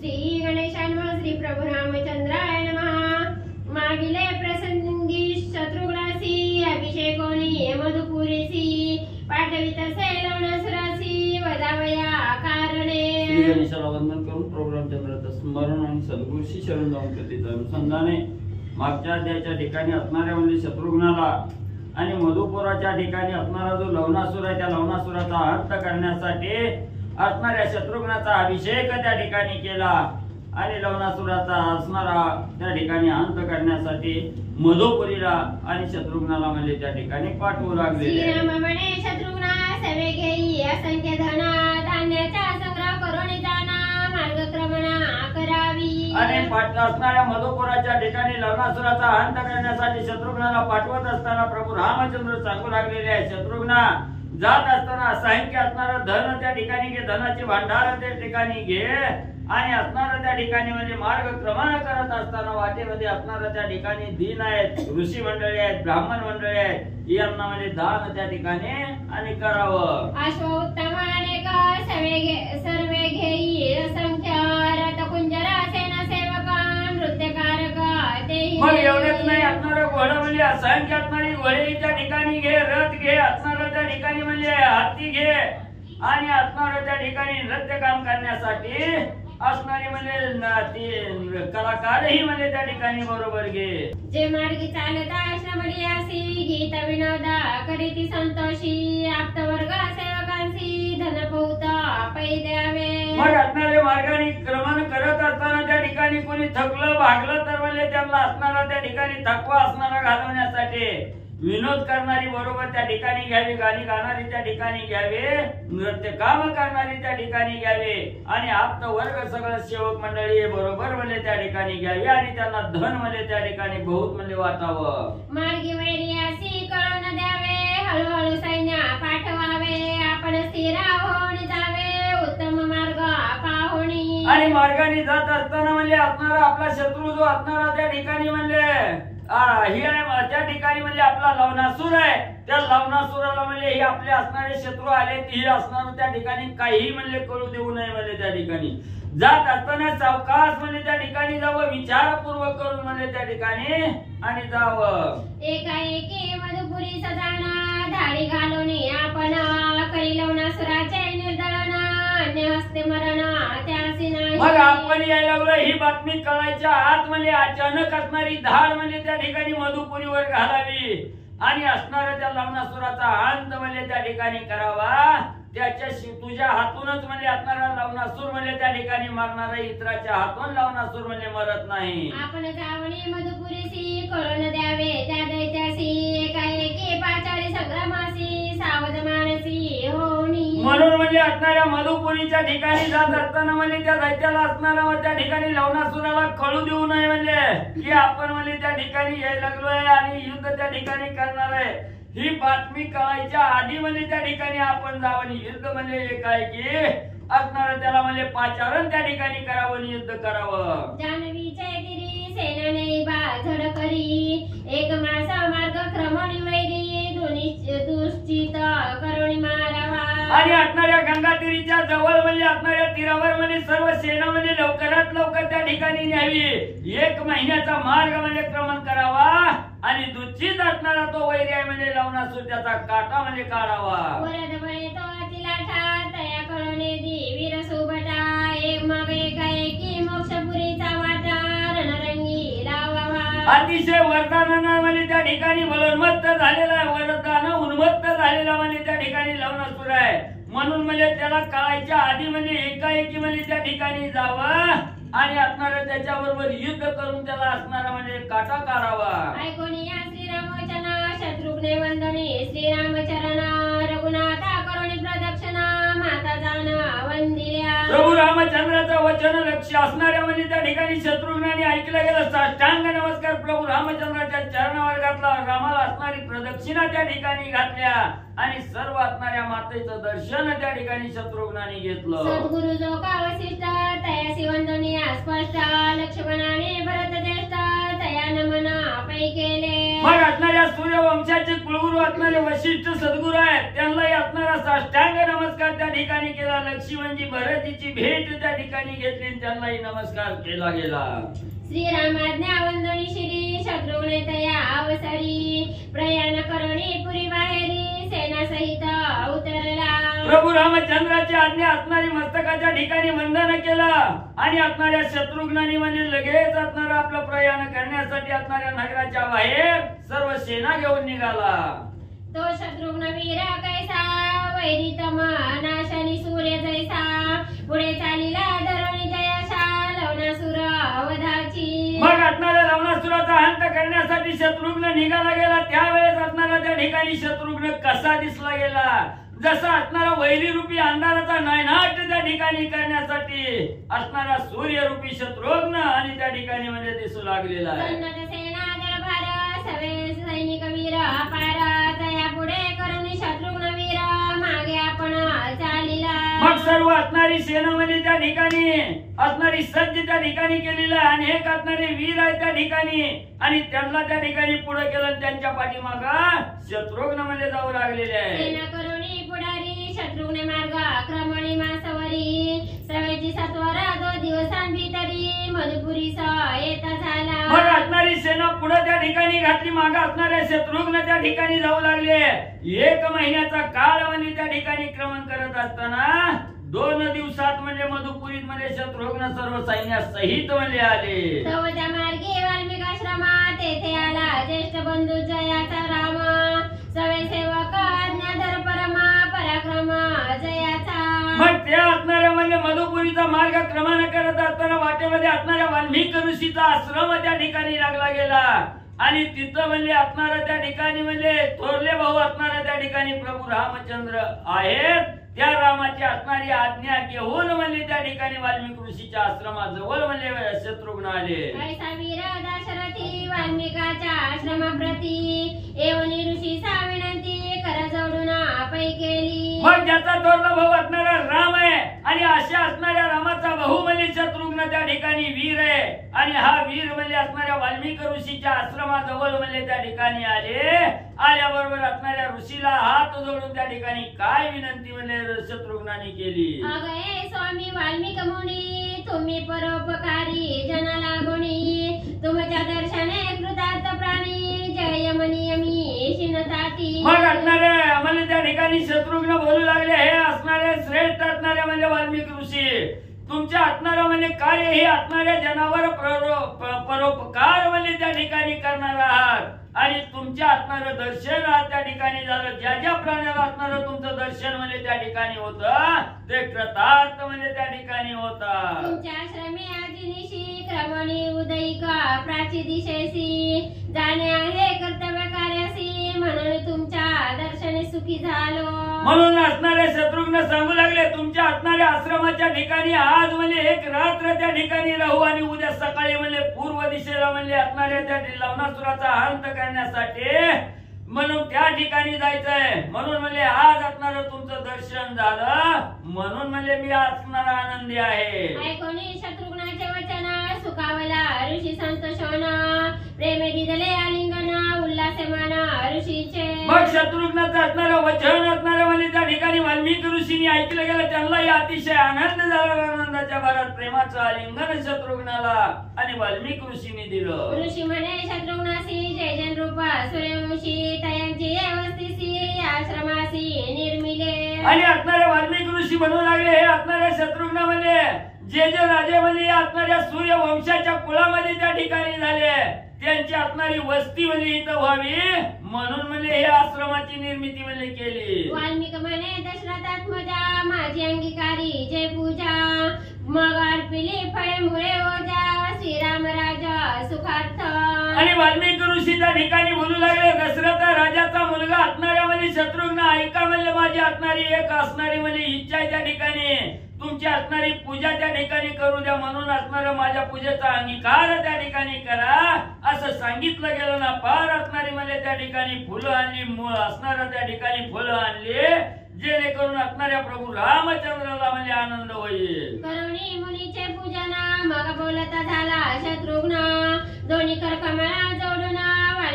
श्री गणेशाय नमः श्री प्रभु रामचंद्राय नमः। मागिले प्रसंगी शत्रुघ्नासी अभिषेकोनी मधुपुरीसी पाठवितसे लवणासुरासी वदावया कारणे। श्री गणेशाला वंदन करून प्रभु रामचंद्राचं स्मरण आणि सद्गुरूशी शरण जाऊन कथेच्या अनुषंगाने मागच्या अध्यायाच्या ठिकाणी असणाऱ्या म्हणजे शत्रुघ्नाला आणि मधुपुराच्या ठिकाणी असणारा जो लवणासुर आहे त्या लवणासुराचा अंत करण्यासाठी असणाऱ्या शत्रुघ्नाचा अभिषेक त्या ठिकाणी केला आणि लवणासुराचा असणारा त्या ठिकाणी अंत करण्यासाठी मधुपुरीला आणि शत्रुघ्नाला म्हणजे त्या ठिकाणी पाठवू लागले। श्रीराम म्हणे शत्रुघ्ना सेवे घेई असंख्य धना धान्याचा संग्रह करून जाना मार्गक्रमणा करावी। आणि असणाऱ्या मधुपुराच्या ठिकाणी लवणासुराचा अंत करण्यासाठी शत्रुघ्नाला पाठवत असताना प्रभू रामचंद्र सांगू लागलेले आहे, शत्रुघ्ना जात असताना असंख्य असणारं धन त्या ठिकाणी घे, धनाचे भांडार त्या ठिकाणी घे आणि असणारं त्या ठिकाणी म्हणजे मार्गक्रमण करत असताना वाटेमध्ये असणारं त्या ठिकाणी दीन आहेत, ऋषी मंडळी आहेत, ब्राह्मण मंडळी आहेत, यांना म्हणजे दान त्या ठिकाणी आणि करावं। अश्व उत्तम अनेक सर्वे घेई असंख्य रथकुंजरा सेना सेवका नृत्यकारक तेही। मग एवढेच नाही, असणारं घोडं म्हणजे असंख्य असणारी घोडे त्या ठिकाणी घे, रथ घे, असणारं त्या ठिकाणी म्हणजे हत्ती घे आणि असणारं त्या ठिकाणी नृत्य काम करण्यासाठी असणारी म्हणजे कलाकारही म्हणजे त्या ठिकाणी बरोबर घे। जे मार्गी चालत आश्रमलियासी गीत विनोदा करीती संतोषी आप्तवर्ग सेवकांसी धन बहुत पै द्यावे। मग असणारे मार्गाने क्रमण करत असताना त्या ठिकाणी कोणी थकलं भागलं तर म्हणजे त्यांना असणारा त्या ठिकाणी थकवा असणारा घालवण्यासाठी विनोद करणारी बरोबर त्या ठिकाणी घ्यावी, गाणी गाणारी त्या ठिकाणी घ्यावे, नृत्य काम करणारी त्या ठिकाणी घ्यावे आणि आप्त वर्ग सगळं सेवक मंडळी हे बरोबर म्हणजे त्या ठिकाणी घ्यावे आणि त्यांना धन म्हणजे त्या ठिकाणी बहुत म्हणजे वाटावं। मार्गी वैर्यासी कळून द्यावे हळूहळू सैन्य पाठवावे आपण स्थिर होऊन जावे उत्तम मार्ग पाहुणी। आणि मार्गाने जात असताना म्हणजे असणारा आपला शत्रू जो असणारा त्या ठिकाणी म्हणजे ही आहे त्या ठिकाणी म्हणजे आपला लवणासुर आहे, त्या लवणासुराला म्हणजे हे आपले असणारे शत्रू आले ही असणार त्या ठिकाणी काही म्हणजे कळू देऊ नये म्हणजे त्या ठिकाणी जात असताना सावकाश म्हणजे त्या ठिकाणी जावं, विचारपूर्वक करून म्हणजे त्या ठिकाणी आणि जावं। एकाएकी मधुपुरी सजाना धाडी घालून आपण करी लवणासुराचे निर्दळन अन्य हस्ते मरण त्यासी नाही। मग आपण यायला लागलो ही बातमी कळायच्या आत म्हणजे अचानक असणारी धाड म्हणजे त्या ठिकाणी मधुपुरीवर घालावी आणि असणाऱ्या त्या लवणासुराचा अंत म्हणजे त्या ठिकाणी करावा। त्याच्या तुझ्या हातूनच म्हणजे असणारा लवणासुर म्हणजे त्या ठिकाणी मरणारा, इतराच्या हातून लवणासुर म्हणजे मरत नाही। आपण जावणी मधुपुरीसी कळून द्यावे त्या दैत्यासी एकाएकी पाचारी संग्रामासी सावध मानसी होणी। म्हणून म्हणजे असणाऱ्या मधुपुरीच्या ठिकाणी जात असताना म्हणजे त्या दैत्याला असणारा त्या ठिकाणी लवणासुराला कळू देऊ नये म्हणजे की आपण म्हणजे त्या ठिकाणी यायला लागलोय आणि युद्ध त्या ठिकाणी करणार आहे ही बातमी कळायच्या आधी म्हणजे त्या ठिकाणी आपण जावं आणि युद्ध म्हणजे एकाएकी असणार त्याला म्हणजे पाचारण त्या ठिकाणी करावं आणि युद्ध करावं। जानवीचे तिरी सेनाने बाझड करी एक मासा मार्ग क्रमणी वैरी दुश्चित करुणी मारावा। आणि असणाऱ्या गंगा तीरीच्या जवळ म्हणजे असणाऱ्या तीरावर म्हणजे सर्व सेना म्हणजे लवकरात लवकर त्या ठिकाणी न्यावी, 1 महिन्याचा मार्ग म्हणजे क्रमण करावा आणि दुःखित असणारा तो वैरी आहे म्हणजे लवणासुर त्याचा काटा म्हणजे काढावा। वरद बळे तो अतिलाठा तया कळणे वीर सुभटा एक मग एकाएकी मोक्षपुरीचा वाटा रणरंगी लावावा। अतिशय वरदानानं म्हणजे त्या ठिकाणी बलोन्मत्त झालेला आहे, वरदान उन्मत्त झालेला म्हणजे त्या ठिकाणी लवणासुर आहे। म्हणून म्हणजे त्याला कळायच्या आधी म्हणजे एकाएकी म्हणजे त्या ठिकाणी जावं आणि असणाऱ्या त्याच्याबरोबर युद्ध करून त्याला असणारा म्हणजे काटा काढावा। ऐकून या श्रीरामवचना शत्रुघ्ने वंदने श्रीरामचरण रघुनाथा करुणी प्रदक्षिणा माता जाण वंदिल्या। प्रभू रामचंद्राचं वचन लक्ष असणाऱ्या म्हणजे त्या ठिकाणी शत्रुघ्नाने ऐकलं गेलं साष्टांग नमस्कार प्रभू रामचंद्राच्या चरणावर घातला, रामाला असणारी प्रदक्षिणा त्या ठिकाणी घातल्या आणि सर्व असणाऱ्या मातेचं दर्शन त्या ठिकाणी शत्रुघ्नाने घेतलं। सद्गुरु जो का वसिष्ठ तयासी वंदनीय स्पष्ट लक्ष्मणाने भरत ज्येष्ठ तया नमन पै केले। मग असणाऱ्या सूर्यवंशाचे कुलगुरू असणारे वशिष्ठ सद्गुरू आहेत, त्यांनाही असणारा साष्टांग नमस्कार त्या ठिकाणी केला. लक्ष्मणजी भरतीची भेट त्या ठिकाणी घेतली, त्यांनाही नमस्कार केला गेला. श्रीरामाज्ञा वंदनी श्री शत्रुघ्न तया अवसरी प्रयाण करुणी पुरी बाहेरी सेना सहित उतरला. प्रभू रामचंद्राची आज्ञा असणारी मस्तकाच्या ठिकाणी वंदन केलं आणि असणाऱ्या शत्रुघ्नानी म्हणजे लगेच असणारा आपलं प्रयाण करण्यासाठी असणाऱ्या नगराच्या बाहेर सर्व सेना घेऊन निघाला. तो शत्रुघ्न वीर कैसा वैरितम नाशनी सूर्य जैसा पुढे चालिला धरणी जयाशा लवणासुर अवधाची. मग असणाऱ्या लवणासुराचा अंत करण्यासाठी शत्रुघ्न निघाला गेला. त्यावेळेस असणारा त्या ठिकाणी शत्रुघ्न कसा दिसला गेला, जसा असणारा वैरीरूपी अंधाराचा नायनाट त्या ठिकाणी करण्यासाठी असणारा सूर्यरूपी शत्रुघ्न आणि त्या ठिकाणी म्हणजे दिसू लागलेला आहे. सन्नत सेना दरबार सवे सैनिक वीर अपार तया पुढे करुणी शत्रुघ्न वीर मागे आपण चालिला. मग सर्व असणारी सेना म्हणजे त्या ठिकाणी असणारी सज्ज त्या ठिकाणी केलेला आहे. अनेक असणारे वीर आहेत त्या ठिकाणी आणि त्यांना त्या ठिकाणी पुढे केलं. त्यांच्या पाठीमागं शत्रुघ्न म्हणजे जाऊ लागलेले आहे. सेना करुणी पुढारी शत्रुघ्न मार्ग क्रमणी मासवरी सवेची सत्वर 2 दिवसांभितरी मधुपुरीस येता झाला. मग असणारी सेना पुढे त्या ठिकाणी घातली, मागे असणारे शत्रुघ्न त्या ठिकाणी जाऊ लागले. 1 महिन्याचा काळ म्हणजे त्या ठिकाणी क्रमण करत असताना 2 दिवसात म्हणजे मधुपुरीत म्हणजे शत्रुघ्न सर्व सैन्यासहित म्हणजे आले. त्या मार्गे वाल्मिक आश्रमात तेथे आला ज्येष्ठ बंधू जयाचा राम सवे सेवक आज्ञाधर परमा पराक्रम जयाचा. मग त्या असणाऱ्या म्हणजे मधुपुरीचा मार्ग क्रमण करत असताना वाटेमध्ये असणाऱ्या वाल्मिक ऋषीचा आश्रम त्या ठिकाणी लागला गेला आणि तिथं म्हणजे असणारा त्या ठिकाणी म्हणजे थोरले भाऊ असणारा त्या ठिकाणी प्रभू रामचंद्र आहेत. त्या रामाची असणारी आज्ञा घेऊन म्हणजे त्या ठिकाणी वाल्मिक ऋषीच्या आश्रमाजवळ म्हणजे शत्रुघ्न आले. ऐसा वीर दाशरथी वाल्मिकाच्या आश्रमाप्रती येऊनी ऋषीचा विनंती कर जोडून पै केली. मग ज्याचा थोरला भाऊ असणारा राम आहे आणि अशा असणाऱ्या रामाचा भाऊ म्हणजे शत्रुघ्न त्या ठिकाणी वीर आहे आणि हा वीर म्हणजे असणाऱ्या वाल्मिक ऋषीच्या आश्रमाजवळ म्हणजे त्या ठिकाणी आले. आल्याबरोबर असणाऱ्या ऋषीला हात जोडून त्या ठिकाणी काय विनंती म्हणजे शत्रुघ्नाने केली. अगये स्वामी वाल्मिक मुनी तुम्ही परोपकारी जनाला गुणी तुमच्या दर्शने कृतार्थ प्राणी जय मनियमी शिनताती. मग असणारे म्हणजे त्या ठिकाणी शत्रुघ्न बोलू लागले, हे असणारे श्रेष्ठ असणारे म्हणजे वाल्मिक ऋषी, तुमच्या असणारा म्हणजे कार्य हे असणाऱ्या जनावर परोपकार म्हणजे त्या ठिकाणी करणार आहात आणि तुमच्या असणारं दर्शन त्या ठिकाणी झालं. ज्या ज्या प्राण्याला असणारं तुमचं दर्शन म्हणजे त्या ठिकाणी होतं ते कृतार्थ म्हणजे त्या ठिकाणी होता. तुमच्या आश्रमी आदिनिशी क्रमणी उदयिका प्राची दिशेसी जाणे आहे कर्तव्य कार्यासी म्हणून तुमच्या दर्शने सुखी झालो. म्हणून असणारे शत्रुघ्न सांगू लागले, तुमच्या असणाऱ्या आश्रमाच्या ठिकाणी आज म्हणजे 1 रात्र त्या ठिकाणी राहू आणि उद्या सकाळी म्हणजे पूर्व दिशेला म्हणजे असणाऱ्या त्या लवणासुराचा अंत करण्यासाठी म्हणून त्या ठिकाणी जायचंय. म्हणून म्हणजे आज असणारं तुमचं दर्शन झालं म्हणून म्हणजे मी असणारा आनंदी आहे. ऐकोनी शत्रुघ्नाचे वचन सुखावला ऋषी संतोषोन प्रेमे दिदले आलिंगन उल्हासे मान ऋषीचे. मग शत्रुघ्नाचं असणारं वचन असणारं म्हणजे त्या ठिकाणी वाल्मिक ऋषींनी ऐकलं गेलं. त्यांनाही अतिशय आनंद झाला. आनंदाच्या भरात प्रेमाचं आलिंगन शत्रुघ्नाला आणि वाल्मिक ऋषींनी दिलं. ऋषी म्हणे शत्रुघ्नासी जय जन रूप सूर्यवंशी तयांची अवस्थेसी आश्रमासी निर्मिले. आणि असणारे वाल्मिक ऋषी म्हणू लागले, हे असणाऱ्या शत्रुघ्न म्हणजे जे राजे म्हणजे असणाऱ्या सूर्यवंशाच्या कुळामध्ये त्या ठिकाणी झाले त्यांची असणारी वस्ती म्हणजे इथं व्हावी म्हणून म्हणजे हे आश्रमाची निर्मिती म्हणजे केली. वाल्मिक म्हणे दशरथात्मजा माझी अंगीकारी जय पूजा मग अर्पिली फळे मुळे ओजा श्रीराम राजा सुखार्थ. आणि वाल्मिक ऋषी त्या ठिकाणी बोलू लागले, दशरथ राजाचा मुलगा असणाऱ्या म्हणजे शत्रुघ्न ऐका म्हणजे माझी असणारी एक असणारी म्हणजे इच्छा आहे त्या ठिकाणी तुमची असणारी पूजा त्या ठिकाणी करू द्या म्हणून असणाऱ्या माझ्या पूजेचा अंगीकार त्या ठिकाणी करा असं सांगितलं गेलं ना. फार असणारी म्हणजे त्या ठिकाणी फुलं आणली, मूळ असणाऱ्या त्या ठिकाणी फुलं आणली जेणेकरून असणाऱ्या प्रभू रामचंद्राला म्हणजे आनंद होईल. करुणी मुनीचे पूजन मग बोलता झाला शत्रुघ्न दोन्ही कर कमळा जोडून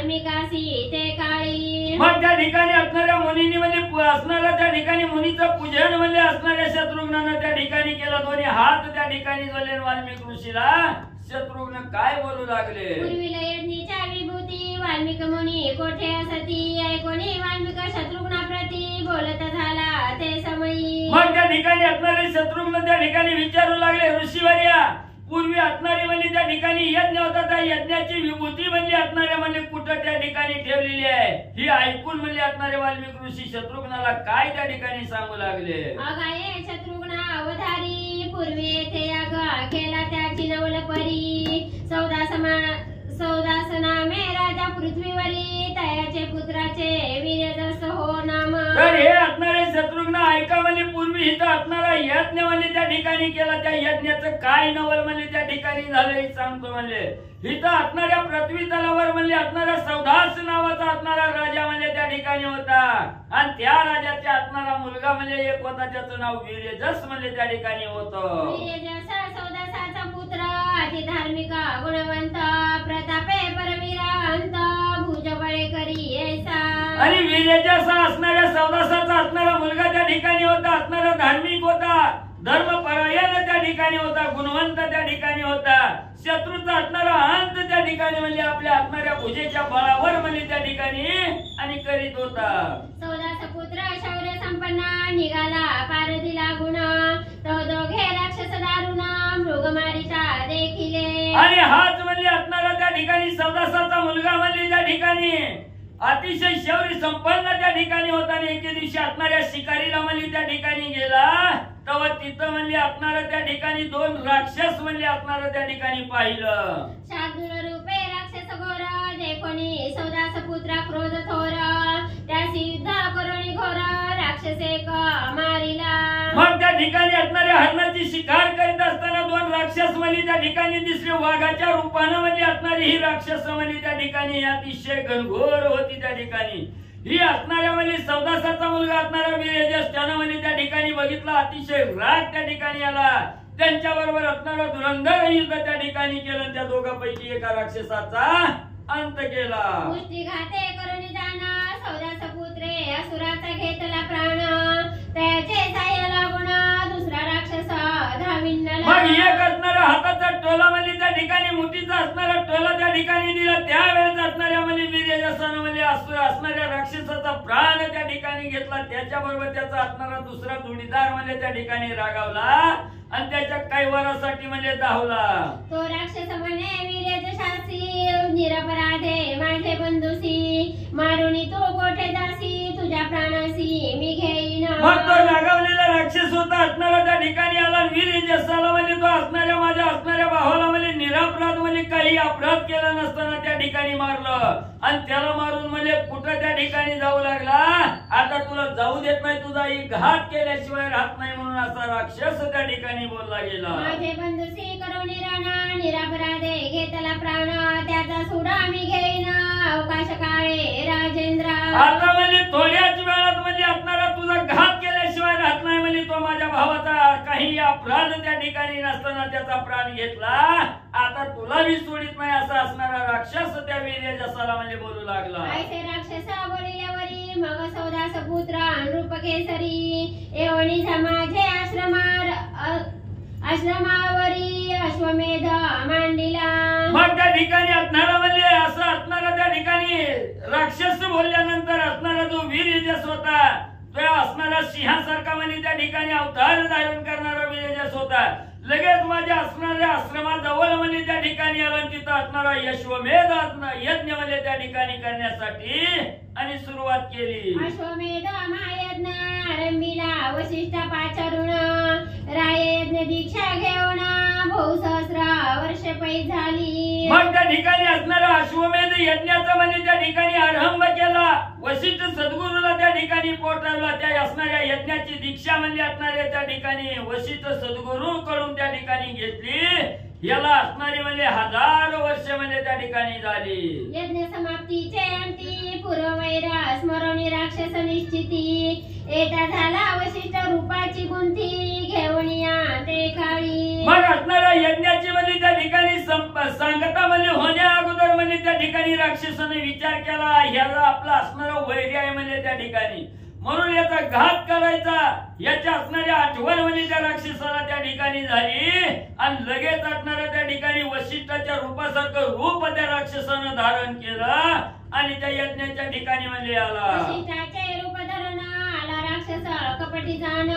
धार्मिकासी ते काळी. मग त्या ठिकाणी असणाऱ्या मुनींनी म्हणजे असणाऱ्या त्या ठिकाणी मुनीचं पूजन म्हणजे असणाऱ्या शत्रुघ्नानं त्या ठिकाणी केलं. दोन्ही हात त्या ठिकाणी जोडले. वाल्मिक ऋषीला शत्रुघ्न काय बोलू लागले. पूर्वीला यज्ञीच्या विभूती वाल्मिक मुनी कोठे असती. ऐकोनी वाल्मिक शत्रुघ्नाप्रती बोलत झाला ते समयी. मग त्या ठिकाणी असणारे शत्रुघ्न त्या ठिकाणी विचारू लागले ऋषीवर्या, पूर्वी असणारी म्हणजे त्या ठिकाणी यज्ञ होता, त्या यज्ञाची विभूती म्हणजे असणाऱ्या म्हणजे कुठं त्या ठिकाणी ठेवलेली आहे. ही ऐकून म्हणजे असणारे वाल्मिक ऋषी शत्रुघ्नाला काय त्या ठिकाणी सांगू लागले. अगाये शत्रुघ्न अवधारी पूर्वी येथे याग केला त्याची नवल परी. सौदास नामे राजा पृथ्वीवरी तयाचे पुत्राचे वीर्यजस हो नाम. तर हे असणारे शत्रुघ्न ऐका म्हणजे पूर्वी इथं असणारा यज्ञ म्हणजे त्या ठिकाणी केला. त्या यज्ञाचं काय नवल म्हणजे त्या ठिकाणी झालं हे सांगतो. म्हणजे इथं असणाऱ्या पृथ्वी तलावर म्हणजे असणारा सौदास नावाचा असणारा राजा म्हणजे त्या ठिकाणी होता. आणि त्या राजाचा असणारा मुलगा म्हणजे एक होता, त्याचं नाव वीर्यजस म्हणजे त्या ठिकाणी होतं. वीर्यजस सौदासाचा पुत्र अति धार्मिक गुणवंत प्रतापे परवीरांत भुजबळे करी ऐसा. आणि वीर्यजस असणाऱ्या सौदासाचा असणारा मुलगा त्या ठिकाणी होता. असणारा धार्मिक होता, धर्मपरायण त्या ठिकाणी होता, गुणवंत त्या ठिकाणी होता. शत्रूचा असणारा अंत त्या ठिकाणी म्हणजे आपल्या असणाऱ्या भुजेच्या बळावर म्हणजे त्या ठिकाणी आणि करीत होता. सौदास पुत्र शौर्य संपन्न निघाला पारधीला गुण. तो दोघे राक्षस दारुण मृगमारीचा देखिले. आणि हाच म्हणजे असणारा त्या ठिकाणी सौदासाचा मुलगा म्हणजे त्या ठिकाणी अतिशय शौर्य संपन्न त्या ठिकाणी होता. आणि एके दिवशी असणाऱ्या शिकारीला म्हणजे त्या ठिकाणी गेला तेव्हा तिथं म्हणजे असणारा त्या ठिकाणी दोन राक्षस म्हणजे असणारा त्या ठिकाणी पाहिलं. शार्दूल रूपे राक्षस घोर देखोनी सौदास पुत्र क्रोध थोर. त्यासी युद्ध करुणी घोर राक्षस एक मारिला. मग त्या ठिकाणी असणाऱ्या हरणाची शिकार करीत असताना दोन राक्षस म्हणजे त्या ठिकाणी दिसले. वाघाच्या रूपानं म्हणजे असणारी ही राक्षस म्हणजे त्या ठिकाणी अतिशय घनघोर होती. त्या ठिकाणी ही असणाऱ्या म्हणजे सौदासाचा मुलगा असणारा वीर्यजस त्यानं म्हणजे त्या ठिकाणी बघितला. अतिशय राग त्या ठिकाणी आला. त्यांच्या बरोबर असणारा धुरंधर युद्ध त्या ठिकाणी केलं. त्या दोघांपैकी एका राक्षसाचा अंत केला. मुष्टिघाते करुणी जाण सौदास पुत्रे असुराचा घेतला प्राण. त्याचे साह्य लागून दुसरा राक्षस धाविन्नला. मग एक असणारा हाताचा टोला म्हणजे त्या ठिकाणी मुठीचा असणारा टोला त्या ठिकाणी दिला. त्यावेळेस असणाऱ्या म्हणजे वीर्यजसानं म्हणजे असणाऱ्या राक्षसाचा प्राण त्या ठिकाणी घेतला. त्याच्याबरोबर त्याचा असणारा दुसरा जोडीदार म्हणजे त्या ठिकाणी रागावला आणि त्याच्या कैवारासाठी म्हणजे धावला. तो राक्षस म्हणे वीर्यजशासी निरपराधे माझे बंधुसी. मारुनी तो कोठे जासी तुझ्या प्राणासी मी घेईन. मग तो रागावलेला राक्षस होता असणारा त्या ठिकाणी आला. वीर्यजसाला म्हणजे तो असणाऱ्या माझ्या असणाऱ्या भावाला म्हणजे निरपराध म्हणजे काही अपराध केला नसताना त्या ठिकाणी मारलं. आणि त्याला मारून म्हणजे कुठं त्या ठिकाणी जाऊ लागला. आता तुला जाऊ देत नाही, तुझा ही घात केल्याशिवाय राहत नाही म्हणून असा राक्षस त्या ठिकाणी बोलला गेला. माझे बंधुसी करुणी राणा निरपराधे घेतला प्राण. त्याचा सुडा मी घेईन अवकाश काळे राजेंद्र. आता म्हणजे थोड्याच वेळात म्हणजे असणारा तुझा घात केल्याशिवाय राहत नाही म्हणजे तो माझ्या भावाचा काही अपराध त्या ठिकाणी नसताना त्याचा प्राण घेतला. आता तुला बी सोडित नाही असा असणारा राक्षस त्या वीर्यजसाला म्हणजे बोलू लागला. ऐसे राक्षस बोलिल्यावरी मग सौदास पुत्र नृप केसरी. एवढी माझे आश्रमावरी अश्वमेध मांडिला. मग त्या ठिकाणी असणारा म्हणजे असं असणारा त्या ठिकाणी राक्षस बोलल्यानंतर असणारा जो वीर्यजस होता तो असणारा सिंहासारखा म्हणजे त्या ठिकाणी अवतार धारण करणारा वीर्यजस होता. लगेच माझ्या असणाऱ्या आश्रमाजवळ म्हणजे त्या ठिकाणी आला. तिथं असणारा यशवमेध यज्ञ म्हणजे त्या ठिकाणी करण्यासाठी आणि सुरुवात केली. अश्वमेध महायज्ञ आरंभीला वशिष्ठ पाचारुण. राय यज्ञ दीक्षा घेऊन बहु सहस्र वर्ष पै झाली. मग त्या ठिकाणी असणारा अश्वमेध यज्ञाचा म्हणजे त्या ठिकाणी आरंभ केला. वशिष्ठ सद्गुरूला त्या ठिकाणी पोटावला. त्या असणाऱ्या यज्ञाची दीक्षा म्हणजे असणाऱ्या त्या ठिकाणी वशिष्ठ सद्गुरू कडून त्या ठिकाणी घेतली. याला असणारी म्हणजे हजारो वर्ष म्हणजे त्या ठिकाणी झाली. यज्ञ समाप्तीचे अंती पूर्ववैर स्मरणी राक्षस निश्चिती. एता झाला वशिष्ठ रूपाची गुंथी घेऊन या ते काळी. मग असणाऱ्या यज्ञाची म्हणजे त्या ठिकाणी सांगता म्हणजे होण्या अगोदर म्हणजे त्या ठिकाणी राक्षसाने त्यानं विचार केला ह्याला आपला असणारा वैरी आहे म्हणजे त्या ठिकाणी, म्हणून याचा घात करायचा, याच्या असणाऱ्या आठवण म्हणजे त्या राक्षसाला त्या ठिकाणी झाली आणि लगेच असणाऱ्या त्या ठिकाणी वशिष्ठाच्या रूपासारखं रूप त्या राक्षसानं धारण केलं आणि त्या यज्ञाच्या ठिकाणी म्हणजे आला. वशिष्ठाचे रूप धरून आला राक्षस कपटी जाण,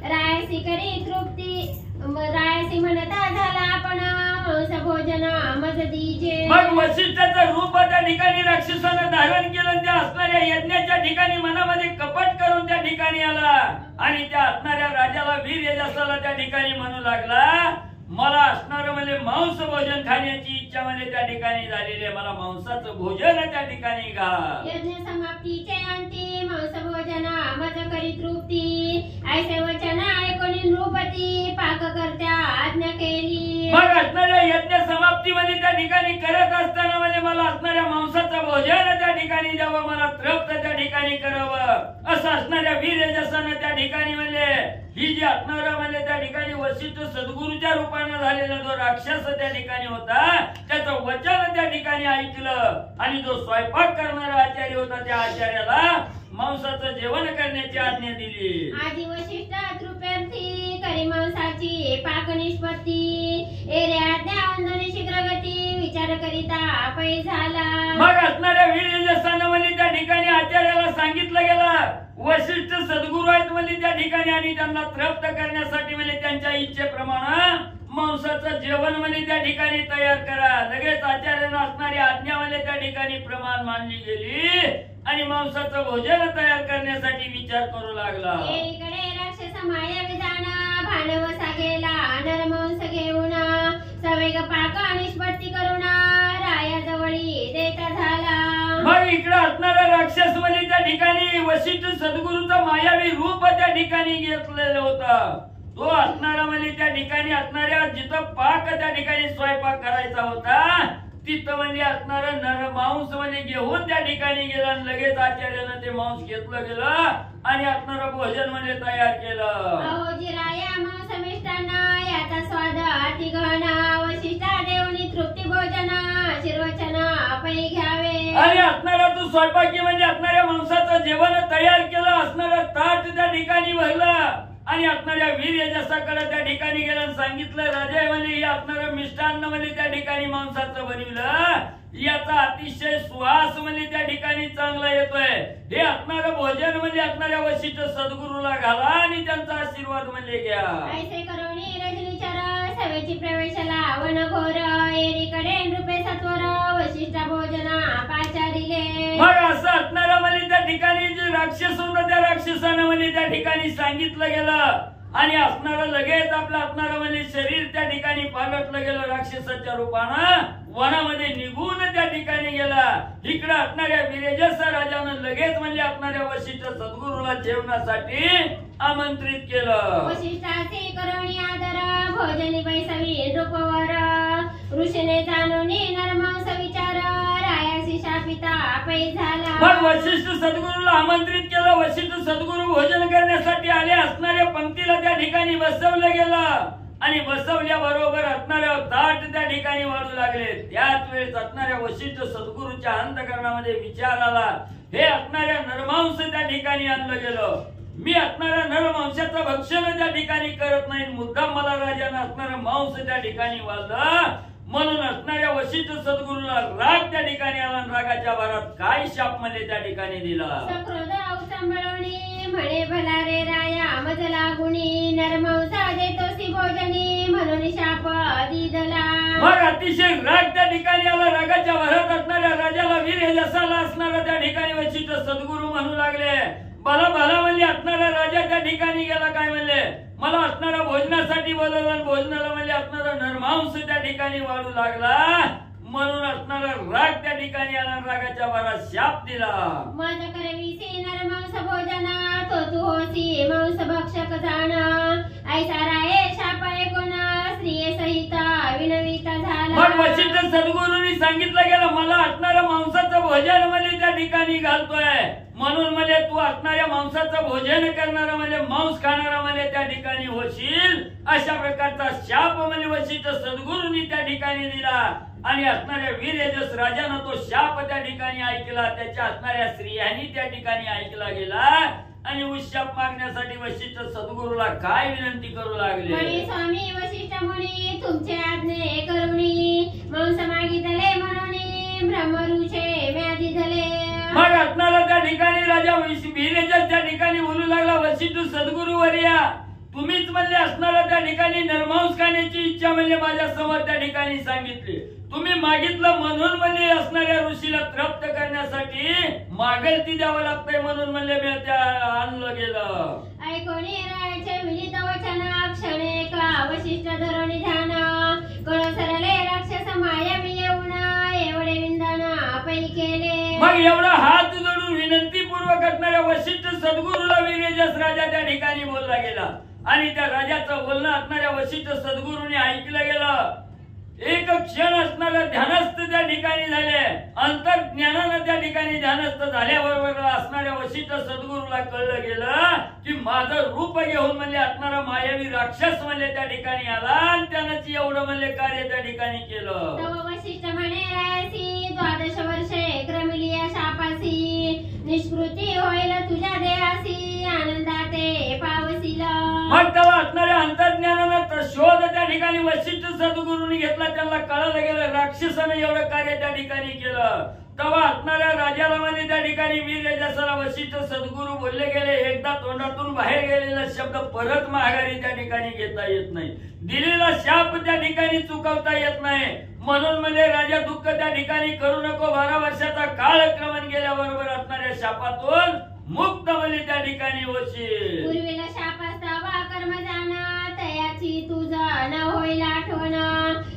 रायसी करी तृप्ती, रायसी म्हणता झाला आपण मांस भोजन मज दीजे. मग वशिष्ठाचं रूप त्या ठिकाणी राक्षसानं धारण केलं, त्या असणाऱ्या यज्ञाच्या ठिकाणी मनामध्ये कपट करून त्या ठिकाणी आला आणि त्या असणाऱ्या राजाला वीर यशस्वाला त्या ठिकाणी म्हणू लागला मला असणारं म्हणजे मांस भोजन खाण्याची इच्छा म्हणजे त्या ठिकाणी झालेली आहे, मला मांसाचं भोजन त्या ठिकाणी घाल. यज्ञ समाप्तीचे अंती मांस भोजन मज करी तृप्ती, ऐसे वचन ऐकून नृपती पाक करत्या आज्ञा केली. मग असणाऱ्या यज्ञ समाप्तीमध्ये त्या ठिकाणी करत असताना म्हणजे मला असणाऱ्या मांसाचं भोजन त्या ठिकाणी द्यावं, मला तृप्त त्या ठिकाणी करावं असं असणाऱ्या वीर यशस्वानं त्या ठिकाणी म्हणजे ही जी असणारा म्हणजे त्या ठिकाणी वशिष्ठ सद्गुरूच्या रूपाने झालेला जो राक्षस त्या ठिकाणी होता त्याचं वचन त्या ठिकाणी ऐकलं आणि जो स्वयंपाक करणारा आचार्य होता त्या आचार्याला मांसाचं जेवण करण्याची आज्ञा दिली. आधी वशिष्ठ तृप्यर्थी करी मांसाची पाक निष्पत्ती, एरे आज्ञा अंधनी शीघ्रगती विचार करिता पै झाला. मग असणाऱ्या वीर यशस्वानं म्हणजे त्या ठिकाणी आचार्याला सांगितलं गेलं वशिष्ठ सद्गुरू आहेत म्हणजे त्या ठिकाणी आणि त्यांना तृप्त करण्यासाठी म्हणजे त्यांच्या इच्छेप्रमाणे मांसाचं जेवण म्हणजे त्या ठिकाणी तयार करा. लगेच आचार्यानं असणारी आज्ञा म्हणजे त्या ठिकाणी प्रमाण मानली गेली आणि मांसाचं भोजन तयार करण्यासाठी विचार करू लागला. एकीकडे राक्षस माया विधान भानवसा गेला नरमांस घेऊन, सवेग पाक निष्पत्ती करून रायाजवळी देता झाला. मग इकडे असणारा राक्षस म्हणजे त्या ठिकाणी वशिष्ठ सद्गुरूचं मायावी रूप त्या ठिकाणी घेतलेलं होतं. तो असणारा म्हणजे त्या ठिकाणी असणाऱ्या जिथं पाक त्या ठिकाणी स्वयंपाक करायचा होता तिथं म्हणजे असणारं नर मांस म्हणजे घेऊन त्या ठिकाणी गेला आणि लगेच आचार्यानं ते मांस घेतलं गेलं आणि असणारं भोजन म्हणजे तयार केलं. अहोजी राया मांस मिष्टान्न याचा स्वाद अति गहन, वशिष्ठा देवनी तृप्ती भोजन शिरवचन पै घ्यावे. आणि असणारा तू स्वयंपाकी म्हणजे असणाऱ्या मांसाचं जेवण तयार केलं, असणारं ताट त्या ठिकाणी भरलं आणि असणाऱ्या वीर यशस्वाकडे त्या ठिकाणी गेलं आणि सांगितलं राजा म्हणजे हे असणारं मिष्टान्न म्हणजे त्या ठिकाणी मांसाचं बनविलं, याचा अतिशय सुवास म्हणजे त्या ठिकाणी चांगला येतोय, हे असणारं भोजन म्हणजे असणाऱ्या वशिष्ठ सद्गुरूला घाला आणि त्यांचा आशीर्वाद म्हणजे घ्या. ऐसे करुणी रजनीचर सवेची प्रवेशाला वन घोर, एरीकडे नृपे सत्वर वशिष्ठ भोजन पाचारिले. मग असं असणारा म्हणजे त्या ठिकाणी जे राक्षस होता त्या राक्षसानं म्हणजे त्या ठिकाणी सांगितलं गेलं आणि असणारं लगेच आपलं असणारं म्हणजे शरीर त्या ठिकाणी पालटलं गेलं राक्षसाच्या रूपानं वनामध्ये निघून त्या ठिकाणी गेला. इकडे असणाऱ्या वीरजस राजानं लगेच म्हणजे असणाऱ्या वशिष्ठ सद्गुरूला जेवणासाठी आमंत्रित केलं. वशिष्ठाचे करुणी आदर भोजनी बैसवी नृपवर, ऋषीने जाणून नरमांस विचार रायासी शापिता पै झाला. मग वशिष्ठ सद्गुरूला आमंत्रित केलं. वशिष्ठ सद्गुरू भोजन करण्यासाठी आले. असणाऱ्या पंक्तीला त्या ठिकाणी बसवलं गेलं आणि बसवल्याबरोबर असणाऱ्या ताट त्या ठिकाणी वाढू लागले. त्याच वेळेस असणाऱ्या वशिष्ठ सद्गुरूच्या अंतःकरणामध्ये विचार आला, हे असणाऱ्या नरमांस त्या ठिकाणी आणलं गेलं, मी असणाऱ्या नरमांसाचं भक्षण त्या ठिकाणी करत नाही, मुद्दाम मला राजानं असणारं मांस त्या ठिकाणी वाढलं. म्हणून असणाऱ्या वशिष्ठ सद्गुरूला राग त्या ठिकाणी आला. रागाच्या भरात काय शाप मध्ये त्या ठिकाणी दिला. सक्रोध औसंबळवणी म्हणे भला रे राया मज लागुणी, नरमांसा देतोसी भोजनी म्हणून शाप दिदला. मग अतिशय राग त्या ठिकाणी आला. रागाच्या भरात असणाऱ्या राजाला वीर यशाला असणारा त्या ठिकाणी वशिष्ठ सद्गुरू म्हणू लागले, भला भला म्हणले असणारा राजा त्या ठिकाणी गेला, काय म्हणले मला असणारा भोजनासाठी बोलवलं आणि भोजनाला म्हणजे असणारा नरमांस त्या ठिकाणी वाढू लागला. म्हणून असणारा राग त्या ठिकाणी आला. रागाच्या भरात शाप दिला. मज करविसी नरमांस भोजना तो तू होसी मांस भक्षक जाण, ऐसा राये शाप ऐकून स्त्रिये सहित विनविता झाला. मग वशिष्ठ सद्गुरूंनी सांगितलं गेलं मला असणारं मांसाचं भोजन म्हणजे त्या ठिकाणी घालतोय, म्हणून म्हणजे तू असणाऱ्या मांसाचं भोजन करणारा म्हणजे मांस खाणारा म्हणजे त्या ठिकाणी होशील, अशा प्रकारचा शाप म्हणजे वशिष्ठ सद्गुरूंनी त्या ठिकाणी दिला. आणि असणाऱ्या वीरयजस राजानं तो शाप त्या ठिकाणी ऐकला, त्याच्या असणाऱ्या स्त्रियांनी त्या ठिकाणी ऐकला गेला. आणि उशाप मागण्यासाठी वशिष्ठ सद्गुरूला काय विनंती करू लागले? म्हणे स्वामी वशिष्ठ मुनी तुमचे आज्ञे करुणी मांस मागितले म्हणून ब्रह्मऋषे म्यादी झाले. मग असणारा त्या ठिकाणी राजा वीरयजस त्या ठिकाणी बोलू लागला, वशिष्ठ सद्गुरू वर्या तुम्हीच म्हणले असणारा त्या ठिकाणी नरमांस खाण्याची इच्छा म्हणजे माझ्या समोर त्या ठिकाणी सांगितली. तुम्ही मागितलं म्हणून म्हणजे असणाऱ्या ऋषीला तृप्त करण्यासाठी मागेल ती द्यावं लागतंय, म्हणून म्हणले मी त्या आणलं गेलं. ऐकोनी रायाचे विनीत वचन क्षणे का वशिष्ठ धरणी ध्यान कळ सरले राक्षस मायावी येऊन एवढे विंदन पै केले. मग एवढा हात जोडून विनंती पूर्वक असणाऱ्या वशिष्ठ सद्गुरूला वीरयजस राजा त्या ठिकाणी बोलला गेला. आणि त्या राजाचं बोलणं असणाऱ्या वशिष्ठ सद्गुरूंनी ऐकलं गेलं. एक क्षण असणारा ध्यानस्थ त्या ठिकाणी झाले, अंतर्ज्ञानानं त्या ठिकाणी ध्यानस्थ झाल्याबरोबर असणाऱ्या वशिष्ठ सद्गुरूला कळलं गेलं की माझं रूप घेऊन म्हणजे असणारा मायावी राक्षस म्हणजे त्या ठिकाणी आला आणि त्यानं एवढं म्हणजे कार्य त्या ठिकाणी केलं. तव वशिष्ठ म्हणे रायसी 12 वर्षे क्रमिली या शापासी निष्कृती होईल तुझ्या देहासी आनंदाते पावसील. मग तेव्हा असणाऱ्या अंतर्ज्ञानानं शोध त्या ठिकाणी वशिष्ठ सद्गुरूंनी घेतला. त्यांना कळलं गेलं राक्षसाने एवढं कार्य त्या ठिकाणी केलं. तेव्हा असणाऱ्या राजाला म्हणजे त्या ठिकाणी वीरयजसाला वशिष्ठ सद्गुरू बोलले गेले, एकदा तोंडातून बाहेर गेलेला शब्द परत माघारी त्या ठिकाणी घेता येत नाही, दिलेला शाप त्या ठिकाणी चुकवता येत नाही. म्हणून म्हणजे राजा दुःख त्या ठिकाणी करू नको. 12 वर्षाचा कालक्रमण गेल्याबरोबर असणाऱ्या शापातून मुक्त म्हणजे त्या ठिकाणी होशील. पूर्वीला शापास्तावा कर्म जाणा तयाची तुझा न होईल आठवण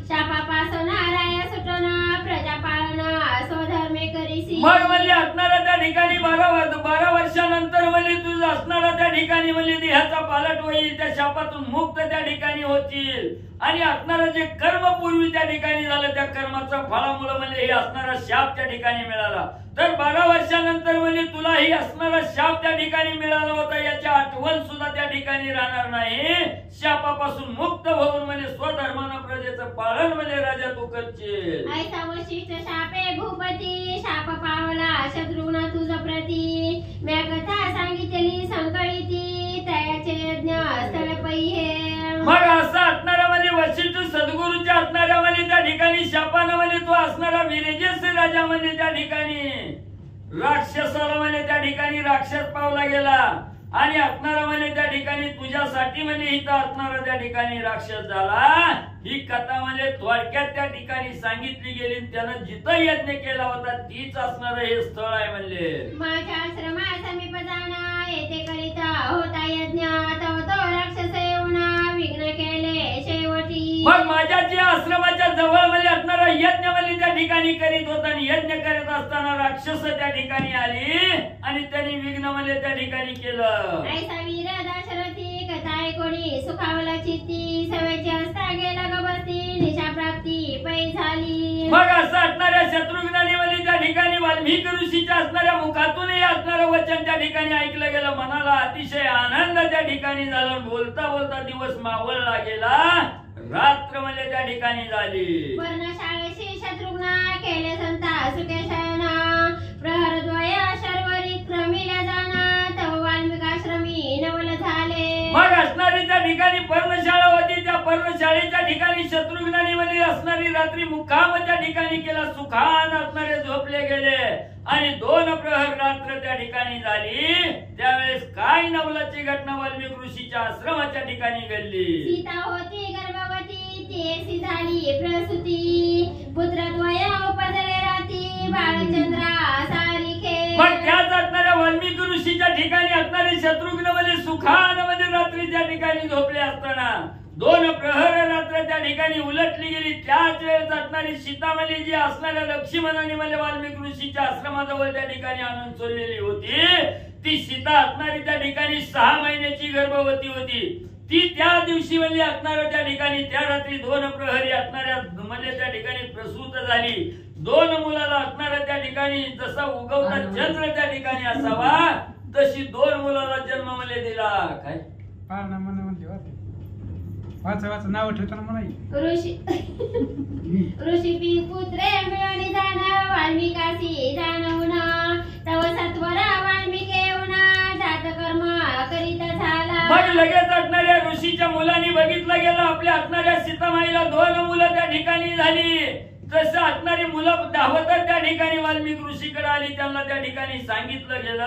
शापापासून राय सुटण प्रजा पाळण स्वधर्मे करीसी. मग म्हणजे असणारा त्या ठिकाणी 12 वर्षानंतर म्हणजे तुझं असणारा त्या ठिकाणी म्हणजे देहाचा पालट होईल, त्या शापातून मुक्त त्या ठिकाणी होतील. आणि असणारा जे कर्म पूर्वी त्या ठिकाणी झालं त्या कर्माच्या फळामुळे म्हणजे हे असणारा शाप त्या ठिकाणी मिळाला. तर 12 वर्षानंतर म्हणजे तुला ही असणारा शाप त्या ठिकाणी मिळाला होता याची आठवण सुद्धा त्या ठिकाणी राहणार नाही. शापापासून मुक्त होऊन म्हणजे स्वधर्मानं प्रजेचं पालन म्हणजे राजा तू करशील. ऐसा वशिष्ठ शापे भूपती शाप पावला शत्रुघ्न तुझ प्रती म्या कथा सांगितली संकळीती तयाचे यज्ञ स्थळ पै हे. मग असं असणारा म्हणजे वशिष्ठ सद्गुरूच्या असणाऱ्या म्हणजे त्या ठिकाणी शापानं म्हणजे तो असणारा वीरयजस राजा म्हणजे त्या ठिकाणी राक्षसाला म्हणजे त्या ठिकाणी राक्षस पावला गेला. आणि असणारा म्हणजे त्या ठिकाणी तुझ्यासाठी म्हणजे इथं असणारा त्या ठिकाणी राक्षस झाला. ही कथा म्हणजे थोडक्यात त्या ठिकाणी सांगितली गेली. त्यानं जिथं यज्ञ केला होता तीच असणार हे स्थळ आहे म्हणले. माझ्या आश्रमा समीप जाणा येथे करीता होता यज्ञ तव तो राक्षस येऊन विघ्न केले शेवटी. मग माझ्या जे आश्रमाच्या जवळ म्हणजे असणारा यज्ञ म्हणजे त्या ठिकाणी करीत होता आणि यज्ञ करत असताना राक्षस त्या ठिकाणी आली आणि त्यांनी विघ्न म्हणजे त्या ठिकाणी केलं. ऐसा वीर दाशरथी कथा ऐकोणी सुखावला चित्ती सवयची असता गेला गबस्ती निशा प्राप्ती पै झाली. मग असं असणाऱ्या शत्रुघ्नाने म्हणजे त्या ठिकाणी वाल्मिकी ऋषीच्या असणाऱ्या मुखातूनही असणारं वचन त्या ठिकाणी ऐकलं गेलं. मनाला अतिशय आनंद त्या ठिकाणी झाला. बोलता बोलता दिवस मावळला गेला, रात्र म्हणजे त्या ठिकाणी झाली. वर्णशाळेशी शत्रुघ्न केले संता सुखे शयना प्रहरद्वय शर्वरी क्रमिल्या जाणा तव वाल्मिकाश्रमी नवल झाले. मग असणारी त्या ठिकाणी पर्णशाळा होती. त्या पर्णशाळेच्या ठिकाणी शत्रुघ्नाने म्हणजे असणारी रात्री मुक्काम त्या ठिकाणी केला. सुखान असणारे झोपले गेले आणि 2 प्रहर रात्र त्या ठिकाणी झाली. त्यावेळेस काय नवलाची घटना वाल्मिकी ऋषीच्या आश्रमाच्या ठिकाणी घडली. सीता होती गर्भवती तेसी झाली प्रसूती पुत्रद्वय उपजले राती बाळचंद्रा सारिखे. मग त्याच असणाऱ्या वाल्मिकी ऋषीच्या ठिकाणी असणारे शत्रुघ्न म्हणजे सुखान म्हणजे रात्री त्या ठिकाणी झोपले असताना 2 प्रहर रात्र त्या ठिकाणी उलटली गेली. त्याच वेळेस असणारी सीता म्हणजे जी असणाऱ्या लक्ष्मणाने म्हणजे वाल्मिकी ऋषीच्या आश्रमाजवळ त्या ठिकाणी आणून सोडलेली होती. ती सीता असणारी त्या ठिकाणी 6 महिन्याची गर्भवती होती. ती त्या दिवशी म्हणजे असणाऱ्या त्या ठिकाणी त्या रात्री 2 प्रहरी असणाऱ्या म्हणजे त्या ठिकाणी प्रसूत झाली. 2 मुलाला असणाऱ्या त्या ठिकाणी जसा उगवता चंद्र त्या ठिकाणी असावा तशी 2 मुलाला जन्म म्हणजे दिला. काय वाच नाव ठेवताना म्हणाई ऋषी पुत्रे मिळून जाण वाल्मिकासी जाणवून तव सत्वरा वाल्मिके जात कर्म करीत झाला. मग लगेच असणाऱ्या ऋषीच्या मुलांनी बघितलं गेलं आपल्या असणाऱ्या सीतामाईला 2 मुलं त्या ठिकाणी झाली. तसं असणारी मुलं धावतात त्या ठिकाणी वाल्मिक ऋषीकडे आली. त्यांना त्या ठिकाणी सांगितलं गेलं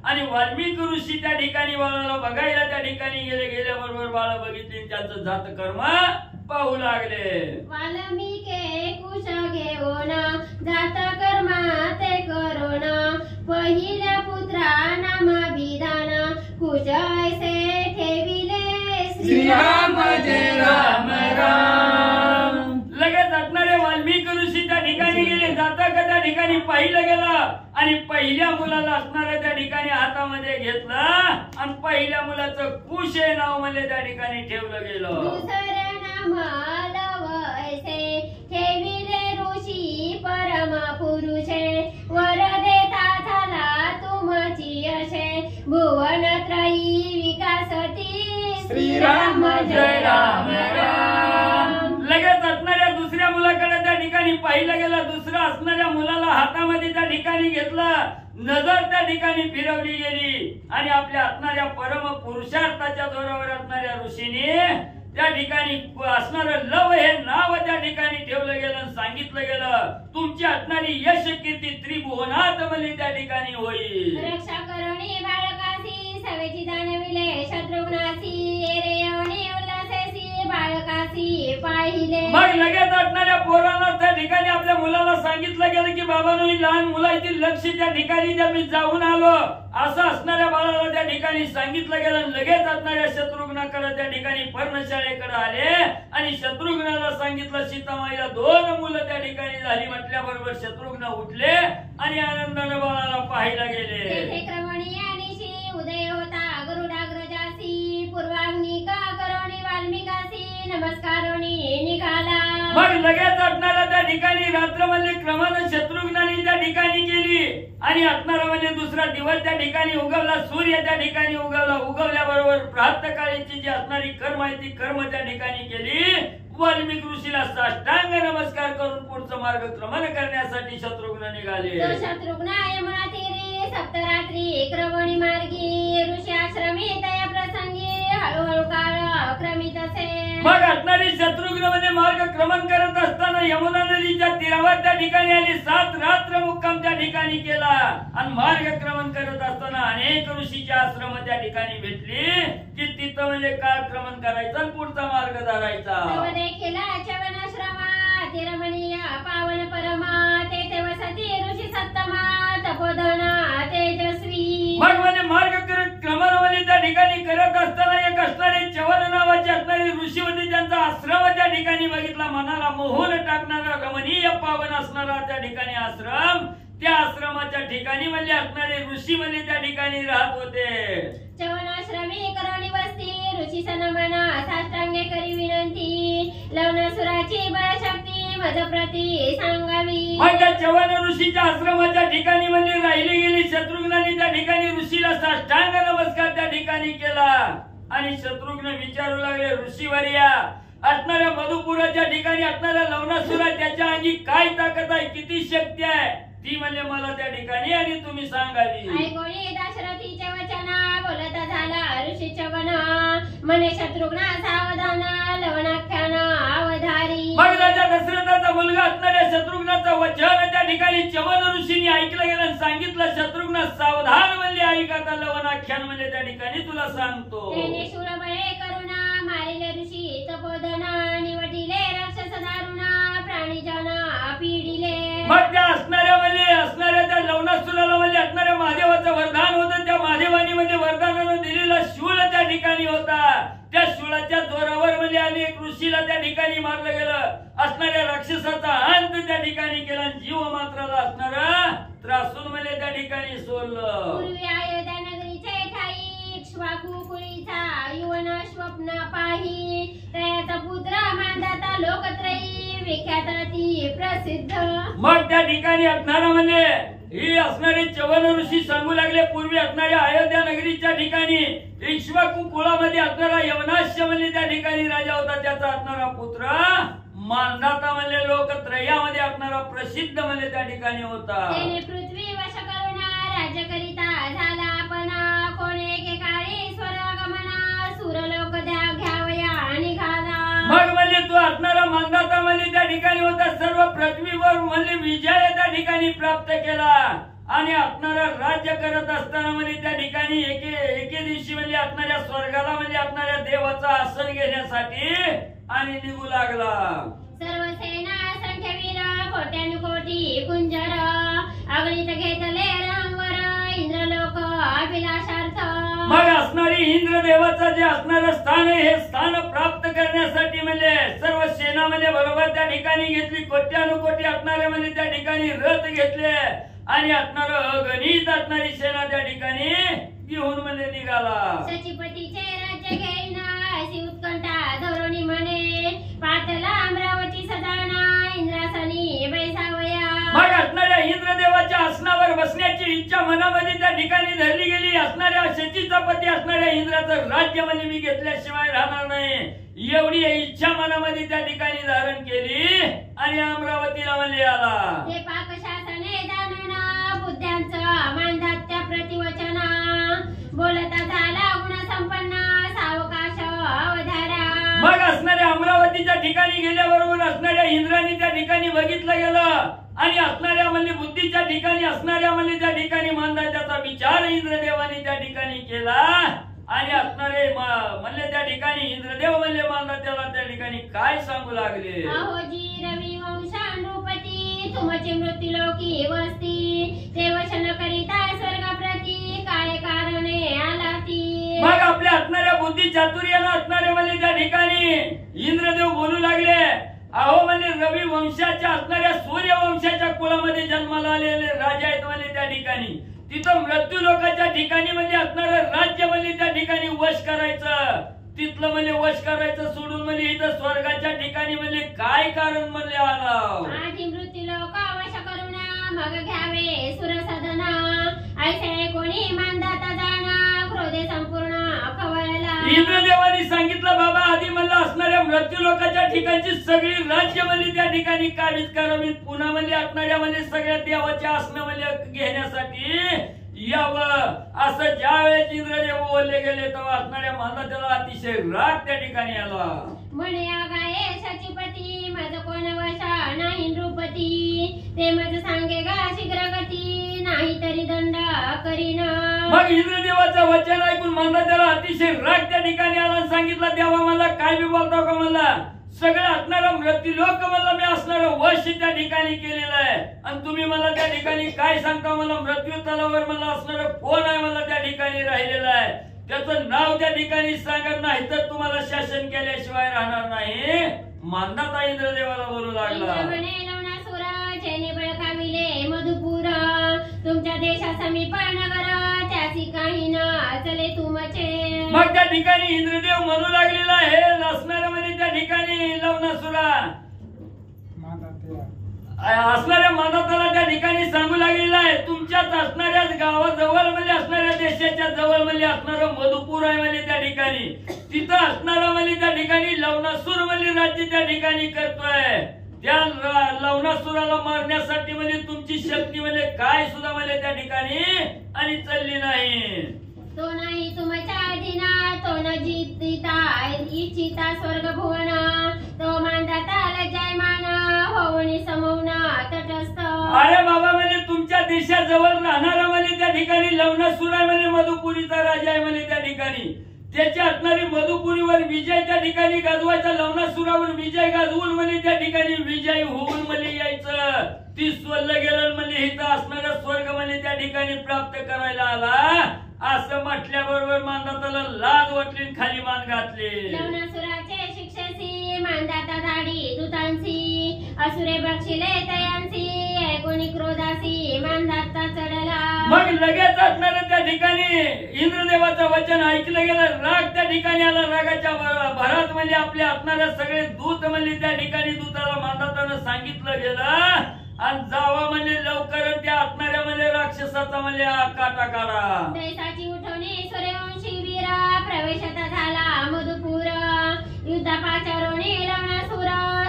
आणि वाल्मिक ऋषी त्या ठिकाणी बाळाला बघायला त्या ठिकाणी गेल्याबरोबर बाळ बघितली त्यांचं जात कर्म पाहू लागले. वाल्मिके कुश घेऊन जात कर्म ते करून पहिल्या पुत्रा नामाभिधान कुश ऐसे ठेविले श्रीराम जय राम राम. लगेच असणारे वाल्मिक ऋषी त्या ठिकाणी गेले. जाता का त्या ठिकाणी पाहिलं गेलं आणि पहिल्या मुलाला असणाऱ्या त्या ठिकाणी हातामध्ये घेतलं आणि पहिल्या मुलाचं कुश हे नाव म्हणजे त्या ठिकाणी ठेवलं गेलं. दुसरे नाम लवैसे ठेविले ऋषी परम पुरुषे वर देता झाला तुमची असे भुवन त्रयी विकासती श्रीराम जय राम राम. लगेच असणाऱ्या दुसऱ्या मुलाकडे त्या ठिकाणी पाहिलं गेलं. दुसऱ्या असणाऱ्या मुलाला हातामध्ये त्या ठिकाणी घेतलं. नजर त्या ठिकाणी फिरवली गेली आणि आपल्या असणाऱ्या परम पुरुषार्थाच्या जोरावर असणाऱ्या ऋषीने त्या ठिकाणी असणारं लव हे नाव त्या ठिकाणी ठेवलं गेलं. सांगितलं गेलं तुमची असणारी यश कीर्ती त्रिभुवनात म्हणजे त्या ठिकाणी होईल. रक्षा करणी बाळकासी सवेची जाणविले शत्रुघ्नासी एरेवणी उल्हासेसी बाळकासी पाहिले. मग लगेच असणाऱ्या पोरांना त्या ठिकाणी आपल्या मुलाला सांगितलं गेलं की बाबांनो ही लहान मुलाची लक्ष त्या ठिकाणी ज्या मी जाऊन आलो असं असणाऱ्या बाळाला त्या ठिकाणी सांगितलं गेलं. लगेच असणाऱ्या शत्रुघ्नाकडे त्या ठिकाणी पर्णशाळेकडे आले आणि शत्रुघ्नाला सांगितलं सीतामाईला 2 मुलं त्या ठिकाणी झाली म्हटल्याबरोबर शत्रुघ्न उठले आणि आनंदाने बाळाला पाहायला गेले. तेथे क्रमणी आणि उदय होता गरुडाग्रजासी पूर्वाग्नी का करोणी वाल्मिकासी नमस्कारोणी निघाला. मग लगेच असणाऱ्या त्या ठिकाणी रात्र म्हणजे क्रमानं शत्रुघ्नाने त्या ठिकाणी केली आणि असणारा म्हणजे दुसरा दिवस त्या ठिकाणी उगवला. सूर्य त्या ठिकाणी उगवला. उगवल्याबरोबर प्रातःकाळीची जी असणारी कर्म आहे ती कर्म त्या ठिकाणी केली. वाल्मिक ऋषीला साष्टांग नमस्कार करून पुढचं मार्गक्रमण करण्यासाठी शत्रुघ्न निघाले. तो शत्रुघ्न यमुना तीरी सप्तरात्री क्रमणी मार्गी ऋषी आश्रमी त्या प्रसंगी हळूहळू काळ क्रमित असे. मग असणारी शत्रुघ्न मध्ये मार्गक्रमण करत असताना यमुना नदीच्या तीरावर त्या ठिकाणी आली. 7 रात्र मुक्काम त्या ठिकाणी केला आणि मार्गक्रमण करत असताना अनेक ऋषीचे आश्रम त्या ठिकाणी भेटली की तिथं म्हणजे कालक्रमण करायचं आणि पुढचा मार्ग धरायचा. देखील चवनाश्रमा तिरमणीय पावन परमा तेथे वसती ऋषी सत्तमा तपोधना तेजस्वी. मग म्हणजे मार्गक्रमण म्हणजे त्या ठिकाणी करत असताना एक असणारे चवन नावाचे असणारे ऋषी होते. त्यांचा आश्रम त्या ठिकाणी बघितला. मनाला मोहून टाकणारा रमणीय पावन असणारा त्या ठिकाणी आश्रम. त्या आश्रमाच्या ठिकाणी म्हणजे असणारे ऋषी म्हणजे त्या ठिकाणी राहत होते. चवनाश्रमी करोणी वस्ती ऋषी सनमना साष्टांगे करी विनंती लवनासुराची बळशक्ती मज प्रती सांगावी. मग त्या चवन ऋषीच्या आश्रमाच्या ठिकाणी म्हणजे राहिली गेली. शत्रुघ्नाने त्या ठिकाणी ऋषीला साष्टांग नमस्कार त्या ठिकाणी केला आणि शत्रुघ्न विचारू लागले ऋषीवर्या असणाऱ्या मधुपुराच्या ठिकाणी असणाऱ्या लवनासुरा त्याच्या अंगी काय ताकद आहे किती शक्ती आहे ती म्हणजे मला त्या ठिकाणी आणि तुम्ही सांगावी. ऐकोणी दाशरथीचे वचन बोलत झाला ऋषी चवन मने शत्रुघ्न सावधान लवणाख्यान अवधारी. मग राजा दशरथाचा मुलगा असणाऱ्या शत्रुघ्नाचं वचन त्या ठिकाणी चवन ऋषींनी ऐकलं गेलं आणि सांगितलं शत्रुघ्न सावधान म्हणजे ऐक आता लवणाख्यान म्हणजे त्या ठिकाणी तुला सांगतो. तेने शूरबळे करुणा मारिले ऋषी तपोधना निवटिले राक्षस दारुणा प्राणीजन पीडिले. मग त्या असणाऱ्या त्या लवणासुराला म्हणजे असणाऱ्या महादेवाचं वरदान होतं. त्या महादेवानी म्हणजे वरदानानं दिलेला शूळ त्या ठिकाणी होता. त्या शूळाच्या जोरावर म्हणजे अनेक ऋषीला त्या ठिकाणी मारलं गेलं. असणाऱ्या राक्षसाचा अंत त्या ठिकाणी केला. जीव मात्राला असणारा त्रासून म्हणजे त्या ठिकाणी सोडलं. पूर्वी अयोध्या नगरीचे ठाई विश्वाकुकुळीचा युवन स्वप्न पाही तयाचा पुत्र मानदाता लोकत्रयी विख्यात ती प्रसिद्ध. मग त्या ठिकाणी असणारा म्हणजे ही असणारे चवन ऋषी सांगू लागले पूर्वी असणाऱ्या अयोध्या नगरीच्या ठिकाणी इक्ष्वाकू कुळामध्ये असणारा यवनाश्य म्हणजे त्या ठिकाणी राजा होता. त्याचा असणारा पुत्र मानदाता म्हणजे लोकत्रयामध्ये असणारा प्रसिद्ध म्हणजे त्या ठिकाणी होता. त्याने पृथ्वी वश करून राज्य करिता झाला आपण कोणी एकेकाळी स्वरागमना सुरलोक द्या घ्यावया निघाला. मग म्हणजे तो असणारा मानदाता म्हणजे त्या ठिकाणी होता. सर्व पृथ्वीवर म्हणजे विजय त्या ठिकाणी प्राप्त केला आणि असणारा राज्य करत असताना म्हणजे त्या ठिकाणी एके दिवशी म्हणजे असणाऱ्या स्वर्गाला म्हणजे असणाऱ्या देवाचा आसन घेण्यासाठी आणि निघू लागला. सर्व सेना संख्यवीर कोट्यानुकोटी कुंजर अगणित घेतले रंगवर इंद्रलोक अभिलाषार्थ. मग असणारी इंद्र देवाचं जे असणारं स्थान आहे हे स्थान प्राप्त करण्यासाठी म्हणजे सर्व सेना म्हणजे बरोबर त्या ठिकाणी घेतली. कोट्यानुकोटी असणारे म्हणजे त्या ठिकाणी रथ घेतले आणि असणार अगणित असणारी सेना त्या ठिकाणी घेऊन म्हणजे निघाला. सचिपतीचे राज्य घेईन अशी उत्कंठा धोरणी म्हणे पातला अमरावती सदाना इंद्रासनी बैसावया. मग असणाऱ्या इंद्रदेवाच्या आसनावर बसण्याची इच्छा मनामध्ये त्या ठिकाणी धरली गेली. असणाऱ्या शचीचा पती असणाऱ्या इंद्राचं राज्य म्हणजे मी घेतल्याशिवाय राहणार नाही एवढी इच्छा मनामध्ये त्या ठिकाणी धारण केली आणि अमरावतीला म्हणजे आला. ते पाकशासने जाणून बुद्ध्यांचं मानदात त्या प्रतिवचना बोलता झाला गुणसंपन्न सावकाश अवधारा. मग असणाऱ्या अमरावतीच्या ठिकाणी गेल्याबरोबर असणाऱ्या इंद्राने त्या ठिकाणी बघितलं गेलं आणि असणाऱ्या म्हणजे बुद्धीच्या ठिकाणी असणाऱ्या म्हणजे त्या ठिकाणी मानदात्याचा विचार इंद्रदेवाने त्या ठिकाणी केला आणि असणारे म्हणले त्या ठिकाणी इंद्रदेव म्हणले मानदात्याला त्या ठिकाणी काय सांगू लागले. अहोजी रवी वंशानुपती तुमची मृत्यूलोकी वस्ती ते वचन करिता स्वर्गाप्रती काय कारणे आला ती. मग आपल्या असणाऱ्या बुद्धी चातुर्याला असणारे म्हणजे त्या ठिकाणी इंद्रदेव बोलू लागले. अहो म्हणजे रवी वंशाच्या असणाऱ्या सूर्यवंशाच्या कुळामध्ये जन्माला आलेले राजा आहेत म्हणजे त्या ठिकाणी तिथं मृत्यू लोकांच्या ठिकाणी म्हणजे असणारं राज्य म्हणजे त्या ठिकाणी वश करायचं तिथलं म्हणजे वश करायचं सोडून म्हणजे इथं स्वर्गाच्या ठिकाणी म्हणजे काय कारण म्हणले आला. आधी मृत्यूलोक वश करून मग घ्यावे सुरसदन ऐसे कोणी मानदाता जाणा क्रोधे संपूर्ण खवळला. इंद्रदेवाने सांगितलं बाबा आधी मला असणाऱ्या मृत्यू लोकांच्या ठिकाणची सगळी राज्य म्हणजे त्या ठिकाणी काबीज करावी पुन्हा म्हणजे असणाऱ्या म्हणजे सगळ्या देवाच्या आसनं म्हणजे घेण्यासाठी यावं असं ज्या वेळेस इंद्रदेव बोलले गेले तेव्हा असणाऱ्या मानदात्याला अतिशय राग त्या ठिकाणी आला. म्हणे अगाये सचिपती मज कोण वशा नाही नृपती ते मज सांगे गा शीघ्र गती नाही तरी दंड करीन. मग इंद्रदेवाचं वचन ऐकून मानदात्याला अतिशय राग त्या ठिकाणी आला आणि सांगितलं देवा मला काय बी बोलतो का मला सगळं असणारा मृत्यू लोक मला मी असणारं वश त्या ठिकाणी केलेलं आहे आणि तुम्ही मला त्या ठिकाणी काय सांगता मला मृत्यू तलावर मला असणारं कोण आहे मला त्या ठिकाणी राहिलेलं आहे त्याचं नाव त्या ठिकाणी सांगत नाही तर तुम्हाला शासन केल्याशिवाय राहणार नाही. मानदाता इंद्रदेवाला बोलू लागला. मधुपूर तुमच्या देशा समीप नगर त्याची काही न चले तुमचे. मग त्या ठिकाणी इंद्रदेव म्हणू लागलेला आहे असणाऱ्या म्हणजे त्या ठिकाणी लवणासुरा असणाऱ्या मानदाताला त्या ठिकाणी सांगू लागलेला आहे तुमच्याच असणाऱ्या गावाजवळ म्हणजे असणाऱ्या देशाच्या जवळ म्हणजे असणारं मधुपूर आहे म्हणजे त्या ठिकाणी तिथं असणारं म्हणजे त्या ठिकाणी लवणासूर म्हणजे राज्य त्या ठिकाणी करतोय. त्या लवणासुराला मारण्यासाठी म्हणजे तुमची शक्ती म्हणजे काय सुद्धा म्हणजे त्या ठिकाणी आणि चालली नाही. तो नाही तुमच्या अधीना तो न जितिता इच्छिता स्वर्ग भुवन तो मानदाता लज्जायमान होवणी समवून तटस्थ. अरे बाबा म्हणजे तुमच्या देशाजवळ राहणारा म्हणजे त्या ठिकाणी लवणासूर आहे म्हणजे मधुपुरीचा राजा आहे म्हणजे त्या ठिकाणी त्याच्या असणारी मधुपुरीवर विजय त्या ठिकाणी गाजवायचा लवणासुरावर विजय गाजवून म्हणजे त्या ठिकाणी विजय होऊन म्हणजे यायचं ती स्वल्ल गेलं म्हणजे इथं असणारा स्वर्ग म्हणजे त्या ठिकाणी प्राप्त करायला आला असं म्हटल्याबरोबर मानदाताला लाज वाटली खाली मान घातली. लवणासुराचे शिक्षेसी मानदाता दाढी दूतांसी असुरे बक्षिले तयांसी कोणी क्रोध क्रोधासी मांधाता चढला. मग लगेच असणाऱ्या त्या ठिकाणी इंद्रदेवाचं वचन ऐकलं गेलं. राग त्या ठिकाणी आला. रागाच्या भरात म्हणजे आपले असणाऱ्या सगळे दूत म्हणजे त्या ठिकाणी दूताला मांधाताना सांगितलं गेलं आणि जावा म्हणजे लवकर त्या असणाऱ्या म्हणजे राक्षसाचा म्हणजे काटा काढा. दैसाची उठवणी सूर्यवंशी वीरा प्रवेशता झाला मधुपूर. युद्धापाचारोने लवणासूर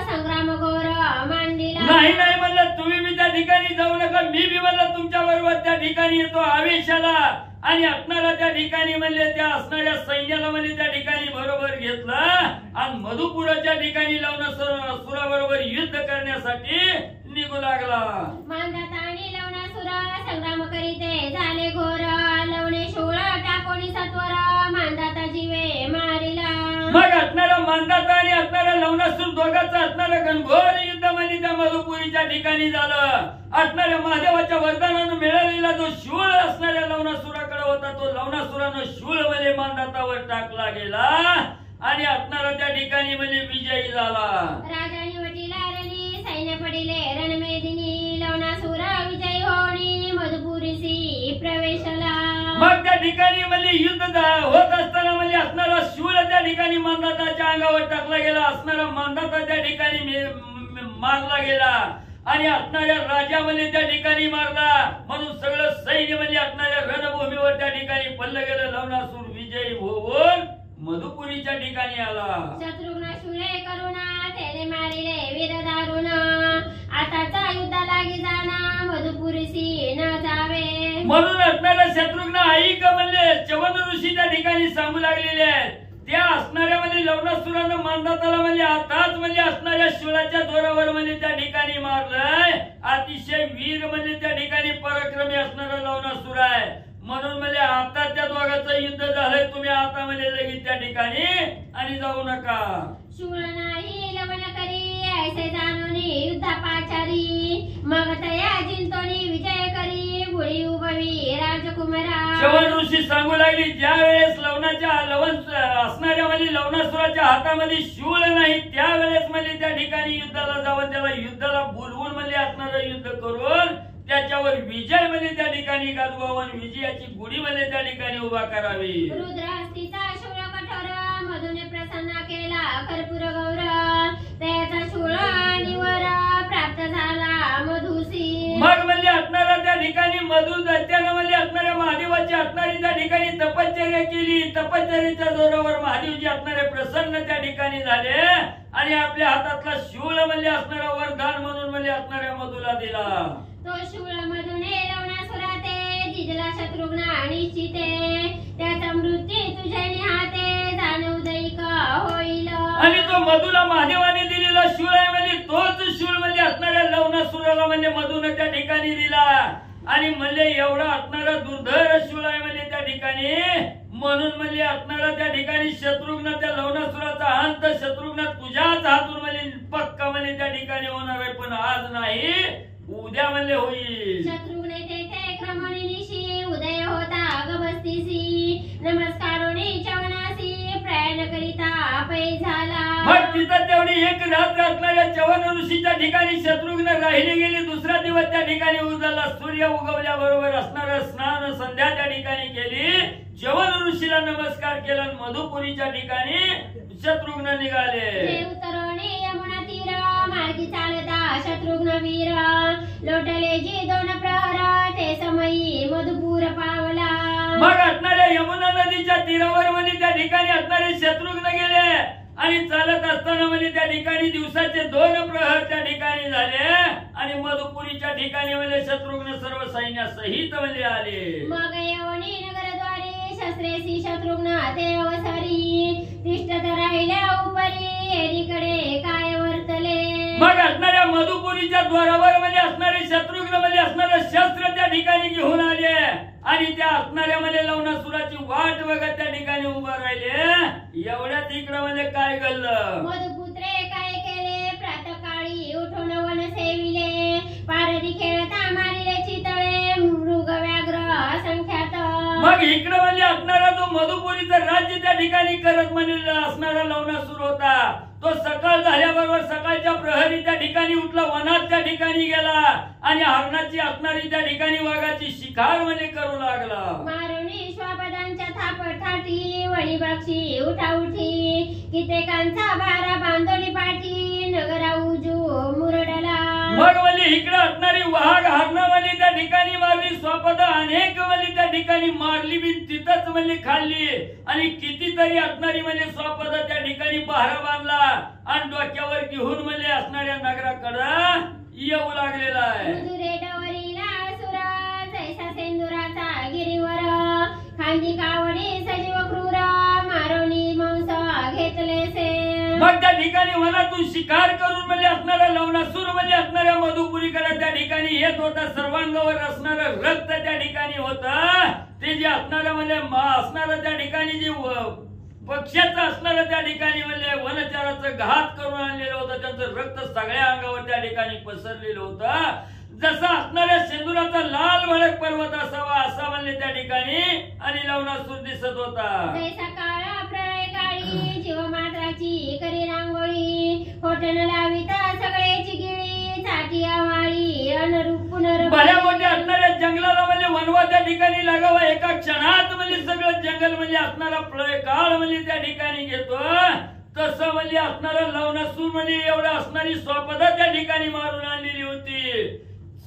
संग्राम घोर मांडीला. नाही नाही म्हणलं तुम्ही मी त्या ठिकाणी जाऊ नका. मी बी म्हणलं तुमच्या बरोबर त्या ठिकाणी येतो आवेशाला. आणि असणाऱ्या त्या ठिकाणी म्हणजे त्या असणाऱ्या सैन्याला म्हणजे त्या ठिकाणी बरोबर घेतलं आणि मधुपुराच्या ठिकाणी लवणासुराबरोबर युद्ध करण्यासाठी निघू लागला. मांधाता आणि लवणासूर संग्राम करीते झाले घोर. लवणे शोळ टाकोनी सत्वर मांधाता जीवे मारिला. मग असणारा मांधाता आणि असणारा लवणासूर दोघांचं असणारं घनघोर युद्ध म्हणजे त्या मधुपुरीच्या ठिकाणी झालं. असणाऱ्या महादेवाच्या वरदानानं मिळालेला जो शूळ असणाऱ्या लवणासुराकडे होता तो लवणासुरानं शूळ म्हणजे मांधातावर टाकला गेला आणि असणारा त्या ठिकाणी म्हणजे विजयी झाला. राजानी वटीला रणी सैन्य पडिले रणमेदिनी. लवणासूर विजयी होणी मधुपुरीसी प्रवेशला. मग त्या ठिकाणी म्हणजे युद्ध होत असताना म्हणजे असणारा शूळ त्या ठिकाणी मांधाताच्या अंगावर टाकला गेला. असणारा मांधाता त्या ठिकाणी मारला गेला आणि असणाऱ्या राजामध्ये त्या ठिकाणी मारला. म्हणून सगळं सैन्य म्हणजे असणाऱ्या रणभूमीवर त्या ठिकाणी पडलं गेलं. लवणासूर विजयी होऊन मधुपुरीच्या ठिकाणी आला. शत्रुघ्न शूळे करुणा त्याने मारिले वीर दारुण. आताचा युद्ध लागी जाना मधुपुरीसी न जावे. म्हणून असणाऱ्या शत्रुघ्न ऐक म्हणजे चवन ऋषी त्या ठिकाणी सांगू लागलेले आहेत. त्या असणाऱ्या म्हणजे लवणासुरानं मांधाताला म्हणजे आताच म्हणजे असणाऱ्या शूळाच्या दोरावर म्हणजे त्या ठिकाणी मारलंय. अतिशय वीर म्हणजे त्या ठिकाणी पराक्रमी असणारा लवणासूर आहे. म्हणून म्हणजे आता त्या दोघांचं युद्ध झालंय. तुम्ही आता म्हणजे लगेच त्या ठिकाणी आणि जाऊ नका. शूळ नाही लवण करी ऐसे जाणोनी युद्धापाचारी. मग तया जिंतोनी विजय करी बुडी उभवी राजकुमारा. चवन ऋषी सांगू लागली ज्या वेळेस असणाऱ्या म्हणजे लवणासुराच्या हातामध्ये शूळ नाही त्यावेळेस म्हणजे त्या ठिकाणी युद्धाला जावं. त्याला युद्धाला बोलवून म्हणजे असणारं युद्ध करून त्याच्यावर विजय म्हणजे त्या ठिकाणी गाजवावं. विजयाची गुढी म्हणजे त्या ठिकाणी उभा करावी. रुद्रास्तीचा शूळ कठोर मधुने प्रसन्न केला कर्पूर गौर. त्याचा शूळ निवर प्राप्त झाला मधुसी. मग म्हणजे असणारा त्या ठिकाणी मधु दैत्यानं म्हणजे असणाऱ्या महादेवाची असणारी त्या ठिकाणी तपश्चर्या केली. तपश्चर्याच्या जोरावर महादेवजी असणारे प्रसन्न त्या ठिकाणी झाले आणि आपल्या हातातला शूळ म्हणजे असणारा वरदान म्हणून म्हणजे असणाऱ्या मधुला दिला. तो शूळ मधुने लवणासुरा ते जिजला शत्रुघ्न निश्चिते. त्याचा मृत्यू तुझ्या निहाते जाणव दैक होईल. आणि तो मधुला महादेवाने दिलेला शूळ आहे म्हणजे तोच शूळ म्हणजे असणाऱ्या लवणासुराला म्हणजे मधुने त्या ठिकाणी दिला. आणि म्हणजे एवढा असणारा दुर्धर शूळ आहे म्हणजे त्या ठिकाणी. म्हणून म्हणजे असणारा त्या ठिकाणी शत्रुघ्न त्या लवणासुराचा अंत शत्रुघ्न तुझ्याच हातून म्हणजे पक्का म्हणजे त्या ठिकाणी होणार आहे. पण आज नाही उद्या म्हणजे होईल. शत्रुघ्ने तेथे क्रमणीनिशी उदय होता गबस्तीसी. नमस्कारोनी चवनासी प्रयाण करिता पै झाला. मग तिथं तेवढी एक रात्र असणाऱ्या चवन ऋषीच्या ठिकाणी शत्रुघ्न राहिले गेले. दुसरा दिवस त्या ठिकाणी उजाडला. सूर्य उगवल्या बरोबर असणारं स्नान संध्या त्या ठिकाणी केली. चवन ऋषीला नमस्कार केला. मधुपुरीच्या ठिकाणी शत्रुघ्न निघाले. उतरोणी यमुना तीर मार्गी चालता शत्रुघ्न वीर. लोटले जी दोन प्रहर ते समयी मधुपूर पावला. मग असणाऱ्या यमुना नदीच्या तीरावर म्हणजे त्या ठिकाणी असणारे शत्रुघ्न गेले आणि चालत असताना म्हणजे त्या ठिकाणी दिवसाचे 2 प्रहर त्या ठिकाणी झाले आणि मधुपुरीच्या ठिकाणी म्हणजे शत्रुघ्न सर्व सैन्यासहित म्हणजे आले. मग येवणी नगरद्वारे शस्त्रेसी शत्रुघ्न ते अवसरी. तिष्ठत राहिल्या उपरी एकीकडे काय वर्तले. मग असणाऱ्या मधुपुरीच्या द्वारावर म्हणजे असणारे शत्रुघ्न म्हणजे असणारे शस्त्र त्या ठिकाणी घेऊन आले आणि त्या असणाऱ्या म्हणजे लवणासुराची वाट बघत त्या ठिकाणी उभा राहिले. एवढ्यात इकडं म्हणजे काय घडलं. मधुपुत्रे काय केले प्रातकाळी उठून वन सेविले. पारधी खेळता मारिले चितळे मृग व्याघ्र असंख्यात. मग इकडं म्हणजे असणारा जो मधुपुरीचं राज्य त्या ठिकाणी करत म्हणजे असणारा लवणासूर होता. तो सकाळ झाल्याबरोबर सकाळच्या प्रहरी त्या ठिकाणी उठला, वनात त्या ठिकाणी गेला आणि हरणाची असणारी त्या ठिकाणी वाघाची शिकार म्हणजे करू लागला. मारुनी श्वापदांच्या थापठाठी वणी बक्षी उठाउठी कित्येकांचा बारा बांधोली पाठी नगरा उजू मुरडला. मग म्हणजे इकडे असणारी वाघ हरणवाली त्या ठिकाणी मारली, स्वपद अनेक म्हणजे त्या ठिकाणी मारली बी तिथंच म्हणजे खाल्ली आणि कितीतरी असणारी म्हणजे स्वपद त्या ठिकाणी पहारा बांधला आणि डोक्यावर घेऊन म्हणजे असणाऱ्या नगराकडे येऊ लागलेला आहे. मधुरे डवरीला असुर जैसा सेंदुराचा गिरीवर खांदी कावडी सजीव क्रूर मारुनी मांस घेतलेसे. मग त्या ठिकाणी वनातून शिकार करून म्हणजे असणारा लवणासूर म्हणजे असणाऱ्या मधुपुरीकडे त्या ठिकाणी येत होता. सर्वांगावर असणारं रक्त त्या ठिकाणी होतं. ते जे असणारं म्हणजे असणारं त्या ठिकाणी जे पक्ष्याचं असणारं त्या ठिकाणी म्हणजे वनचाराचं घात करून आणलेलं होतं. त्यांचं रक्त सगळ्या अंगावर त्या ठिकाणी पसरलेलं होतं. जसा असणाऱ्या शेंदुराचा लाल भडक पर्वत असावा असा म्हणजे त्या ठिकाणी आणि लवणासूर दिसत होता. जैसा काळा प्रळय काळी जीवमात्राची करी रांगोळी होटन लाविता सगळेची गिळी चाटी आवाळी अनुरूप पुनर भल्या मोठ्या असणाऱ्या जंगलाला म्हणजे वनवा त्या ठिकाणी लागावा. एका क्षणात म्हणजे सगळं जंगल म्हणजे असणारा प्रळय काळ म्हणजे त्या ठिकाणी घेतो. तसं म्हणजे असणारा लवणासूर म्हणजे एवढं असणारी स्वपदा त्या ठिकाणी मारून आणलेली होती.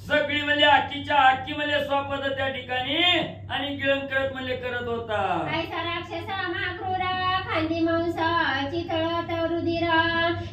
सगळी म्हणजे आखीच्या आखी म्हणजे स्वपद त्या ठिकाणी आणि गिळंकरत म्हणजे करत होता. ऐसा राक्षसा माक्रूर खांदी मांस चितळत रुधिर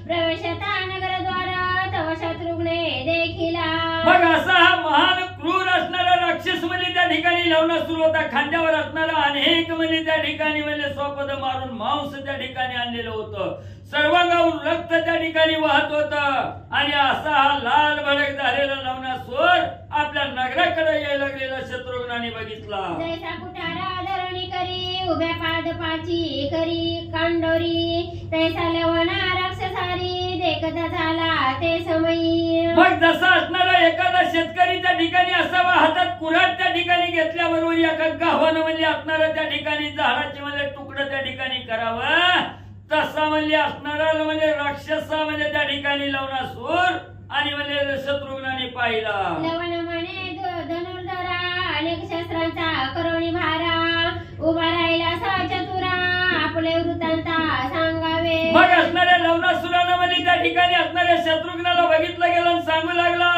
प्रवेशता नगरद्वार तव शत्रुघ्ने देखिला. मग असा हा महान क्रूर असणारा राक्षस म्हणजे त्या ठिकाणी लवणासूर होता. खांद्यावर असणारा अनेक म्हणजे त्या ठिकाणी म्हणजे स्वपद मारून मांस त्या ठिकाणी आणलेलं होतं. सर्वांगावरून रक्त त्या ठिकाणी वाहत होत आणि असा हा लाल भडक झालेला लवणासूर आपल्या नगराकडे यायला लागलेला शत्रुघ्नाने बघितला. जैसा कुटारा धरणी करी उभ्या पादपाची करी कांडोरी तैसा लवणा राक्षसारी देखता झाला ते समयी. मग जसा असणारा एखादा शेतकरी त्या ठिकाणी असावा, हातात कुऱ्हाड त्या ठिकाणी घेतल्याबरोबर एका गावानं म्हणजे असणारा त्या ठिकाणी झाडाचे म्हणजे तुकडं त्या ठिकाणी करावं, तसा म्हणजे असणारा म्हणजे राक्षसा म्हणजे त्या ठिकाणी लवणासूर आणि म्हणजे शत्रुघ्नाने पाहिला. लवण म्हणे धनुर्धरा अनेक शस्त्रांचा करोणी भारा उभा राहिला सा चतुरा आपले वृत्तांता सांगावे. मग असणाऱ्या लवणासुरानं म्हणजे त्या ठिकाणी असणाऱ्या शत्रुघ्नाला बघितलं गेलं आणि सांगू लागला.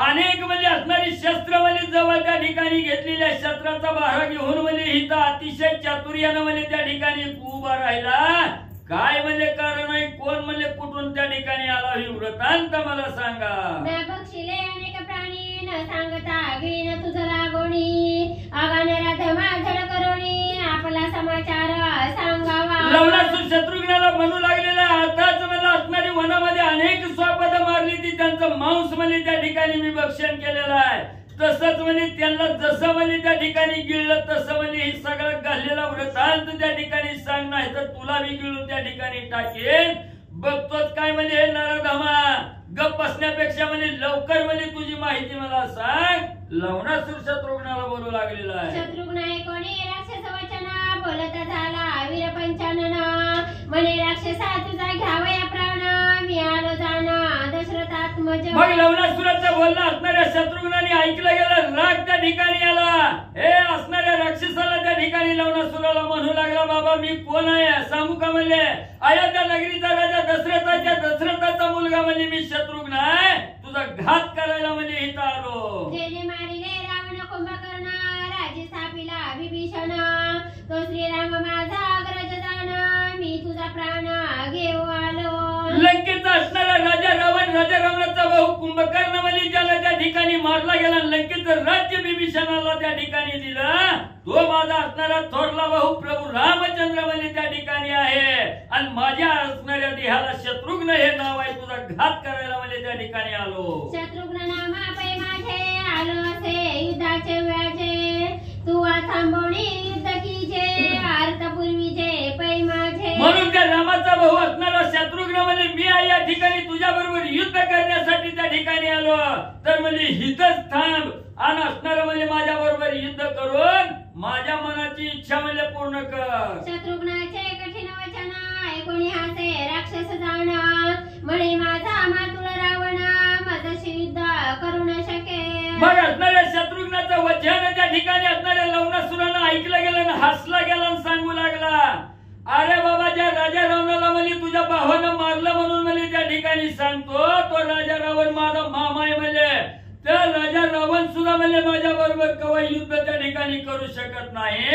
अनेक म्हणजे असणारी शस्त्र म्हणजे जवळ त्या ठिकाणी घेतलेल्या शस्त्राचा बहारा घेऊन म्हणजे इथं अतिशय चातुर्यानं म्हणजे त्या ठिकाणी उभा राहिला. काय म्हणजे कारण आहे, कोण म्हणजे कुठून त्या ठिकाणी आला ही वृत्तांत मला सांगा. म्या बक्षिले अनेक प्राणी न सांगता गिळीन तुझं लागोणी आगाने राधमा झड करोणी आपला समाचार सांगावा. लवणासूर शत्रुघ्नाला म्हणू लागलेला, आताच मला असणारी वनामध्ये अनेक स्वपद मारली ती, त्यांचं मांस म्हणजे त्या ठिकाणी मी भक्षण केलेलं आहे. तसंच म्हणजे त्यांना जसं म्हणजे त्या ठिकाणी गिळलं तसं म्हणजे हे सगळं घाललेला वृत्तांत त्या ठिकाणी सांग, नाही तर तुला मी गिळून त्या ठिकाणी टाकेन. बघतोच काय म्हणजे हे नरधमा गप बसण्यापेक्षा म्हणजे लवकर म्हणजे तुझी माहिती मला सांग. लवणासूर शत्रुघ्नाला बोलू लागलेला आहे. शत्रुघ्न कोणी राक्षस वचना बोलत झाला वीर पंचानन म्हणे राक्षसा तुझा घ्यावया प्राण मी आलो जाना दशरथात्मज. मग लवणासुराचं बोलणं असणाऱ्या शत्रुघ्नाने ऐकलं गेलं, राग त्या ठिकाणी आला. हे असणाऱ्या राक्षसाला त्या ठिकाणी लवणासुराला म्हणू लागला, बाबा मी कोण आहे सांगू का म्हणले. अयोध्या नगरीचा राजा दशरथाचा मुलगा म्हणजे मी शत्रुघ्न आहे, तुझा घात करायला म्हणजे इथं आलो. जे जे मारिले रावण कुंभकर्ण राजे स्थापिला विभीषण तो श्रीराम माझा अग्रज जाण मी तुझा प्राण घेऊ आलो. लंकेचा असणारा राजा रावणाचा भाऊ कुंभकर्ण म्हणजे ज्याला त्या ठिकाणी मारला गेला, लंकेचं राज्य विभीषणाला त्या ठिकाणी दिलं, तो माझा असणारा थोरला भाऊ प्रभू रामचंद्र म्हणजे त्या ठिकाणी आहे आणि माझ्या असणाऱ्या देहाला शत्रुघ्न हे नाव आहे, तुझा घात करायला म्हणजे त्या ठिकाणी आलो. शत्रुघ्न नामा पै माझे आलो असे युद्धाचे व्याजे तू थांबवणी युद्ध कीजे आरतपूर्वीचे पै माझे. म्हणून त्या रामाचा भाऊ असणारा शत्रुघ्न म्हणजे मी आहे या ठिकाणी तुझ्या बरोबर युद्ध करण्यासाठी त्या ठिकाणी आलो, तर म्हणजे हितच थांब आणि असणारं म्हणजे माझ्या बरोबर युद्ध करून माझ्या मनाची इच्छा म्हणजे पूर्ण कर. शत्रुघ्नाचे कठीण वचन ऐकून हासे राक्षस जाण म्हणे माझा मातुल रावण माझ्याशी युद्ध करू न शके. मग असणाऱ्या शत्रुघ्नाचं वचन त्या ठिकाणी असणाऱ्या लवणासुरानं ऐकलं गेलं आणि हसला गेला आणि सांगू लागला, अरे बाबा ज्या राजा रावणाला म्हणजे तुझ्या भावानं मारलं म्हणून म्हणजे त्या ठिकाणी सांगतो, तो राजा रावण माझा मामा आहे म्हणजे त्या राजा रावण सुद्धा म्हणजे माझ्या बरोबर कवा युद्ध त्या ठिकाणी करू शकत नाही,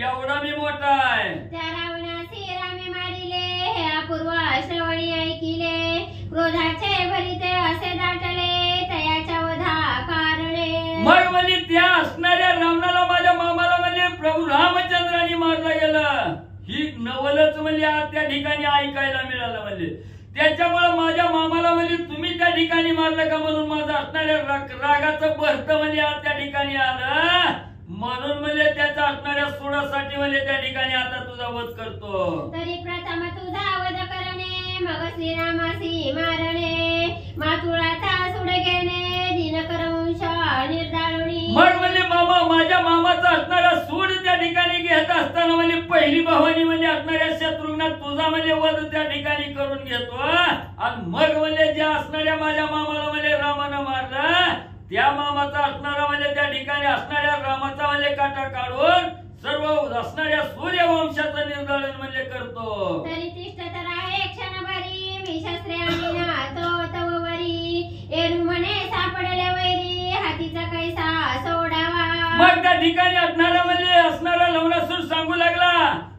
एवढा मी मोठा आहे. त्या रावणासी रामे मारिले हे अपूर्व श्रवणी ऐकिले क्रोधाचे भरिते असे दाटले तयाच्या वधा कारणे. मग म्हणजे त्या असणाऱ्या रावणाला माझ्या मामाला म्हणजे प्रभू रामचंद्रांनी मारलं गेलं, ही नवलच म्हणजे आज त्या ठिकाणी ऐकायला मिळालं. म्हणजे त्याच्यामुळे माझ्या मामाला म्हणजे तुम्ही त्या ठिकाणी मारलं का म्हणून माझं असणाऱ्या रागाचं भरत म्हणजे आज त्या ठिकाणी आलं, म्हणून म्हणजे त्याचा असणाऱ्या सोडासाठी म्हणजे त्या ठिकाणी आता तुझा वध करतो. तरी प्रथम तुझा वध करणे मग श्रीरामासी मारणे मातुळाचा सुड घेणे दिनकरवंश निर्दाळुणी. मग म्हणजे मामा माझ्या मामाचा असणारा सूड त्या ठिकाणी घेत असताना म्हणजे पहिली भावानी म्हणजे असणाऱ्या शत्रुघ्नात तुझा म्हणजे वध त्या ठिकाणी करून घेतो आणि मग म्हणजे ज्या असणाऱ्या माझ्या मामाला म्हणजे रामानं मारलं त्या मामाचा असणारा म्हणजे त्या ठिकाणी असणाऱ्या रामाचा म्हणजे काटा काढून सर्व असणाऱ्या सूर्यवंशाचं निर्धारण म्हणजे करतो. तरी तिष्ठ तर आहे क्षणभरी मी शस्त्रे आणि नातो तववरी एरू म्हणे सापडले वैरी हातीचा कैसा सोडावा. मग त्या ठिकाणी असणारा लवणासूर सांगू लागला,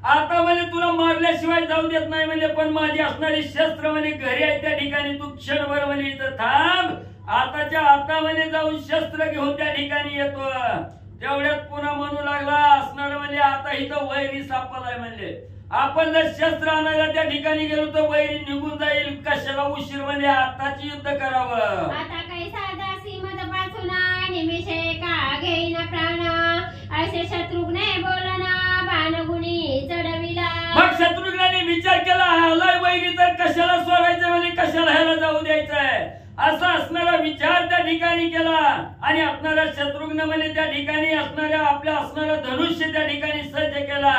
आता म्हणजे तुला मारल्याशिवाय जाऊ देत नाही म्हणजे, पण माझी असणारी शस्त्र म्हणजे घरी आहे त्या ठिकाणी तू क्षणभर म्हणजे इथं थांब, आताच्या आता म्हणजे जाऊन शस्त्र घेऊन त्या ठिकाणी येतो. तेवढ्यात पुन्हा म्हणू लागला असणार म्हणजे आता इथं वैरी सापलाय म्हणजे, आपण जर शस्त्र आणायला त्या ठिकाणी गेलो तर वैरी निघून जाईल, कशाला उशीर म्हणजे आताच युद्ध करावं. आता कैसा दासी मद पाचुना निमिषे का घेईना प्राण असे शत्रुघ्ने बोलना बाणगुणी चढविला. मग शत्रुघ्नाने विचार केला, आलाय वैरी तर कशाला सोडायचं म्हणजे कशाला ह्याला जाऊ द्यायचंय, असा असणारा विचार त्या ठिकाणी केला आणि असणारा शत्रुघ्न म्हणजे त्या ठिकाणी असणाऱ्या आपल्या असणारा धनुष्य त्या ठिकाणी सज्ज केला.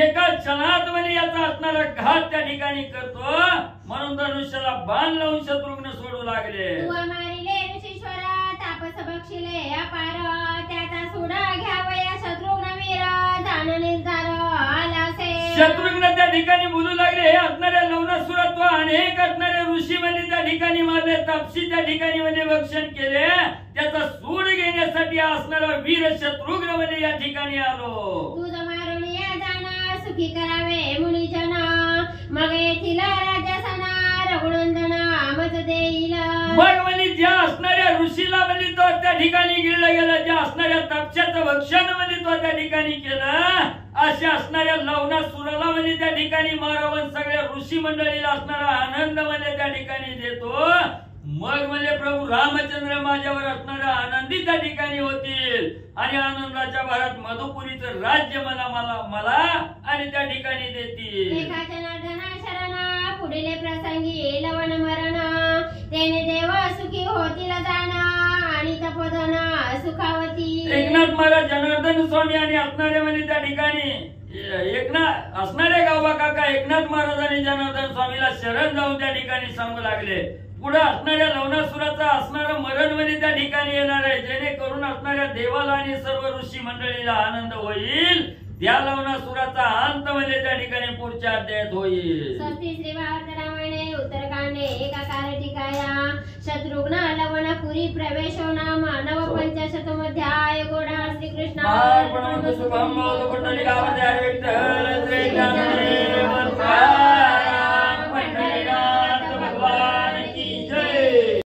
एका क्षणात म्हणजे याचा असणारा घात त्या ठिकाणी करतो, म्हणून धनुष्याला बाण लावून शत्रुघ्न सोडू लागले. तुवा मारिले ऋषीश्वरा तापस बक्षिले अपार त्याचा सोडा घ्यावया शत्रुघ्न वीर जाण निर्धार आलासे. शत्रुघ्न त्या ठिकाणी बोलू लागले, हे असणाऱ्या लवणासुरात अनेक असणारे ऋषी म्हणजे त्या ठिकाणी मारले, तापसी त्या ठिकाणी म्हणजे भक्षण केले, त्याचा सूड घेण्यासाठी असणारा वीर शत्रुघ्न म्हणजे या ठिकाणी आलो. तुझ मारून या जाणा सुखी करावे मुनिजन मग येथील राजसना रघुनंदना मज देईल. मग म्हणजे ज्या असणाऱ्या ऋषीला म्हणजे तो त्या ठिकाणी गिळलं गेलं, ज्या असणाऱ्या तापशाचं भक्षण म्हणजे तो त्या ठिकाणी केलं, अशा असणाऱ्या लवणासुराला म्हणजे त्या ठिकाणी मारावं सगळ्या ऋषी मंडळीला असणारा आनंद म्हणजे त्या ठिकाणी देतो. मग म्हणजे प्रभू रामचंद्र माझ्यावर असणारा आनंदी त्या ठिकाणी होतील आणि आनंदाच्या भरात मधुपुरीचं राज्य मला आणि त्या ठिकाणी देतील. एकाच्या नाथना शरण पुढील प्रसंगी लवण मरण तेने देव सुखी होतील जाणा आणि तपोधन सुखावती. एकनाथ महाराज जनार्दन स्वामी आणि असणारे म्हणजे त्या ठिकाणी एकनाथ असणारे गावबा काका एकनाथ महाराज आणि जनार्दन स्वामीला शरण जाऊन त्या ठिकाणी सांगू लागले, पुढे असणाऱ्या लवणासुराचा असणारं मरण म्हणजे त्या ठिकाणी येणार आहे, जेणेकरून असणाऱ्या देवाला आणि सर्व ऋषी मंडळीला आनंद होईल. त्या लवणासुराचा अंत म्हणजे त्या ठिकाणी पुढच्या अध्यायात होईल. स्वस्ति श्री भारत रामायणे उत्तरकांडे एकाकार टीकाया शत्रुघ्न लवणपुरी प्रवेशो नाम नवपंचशतमोऽध्याय. गोडा श्रीकृष्ण शुभम कुंडलिकावतार व्यक्त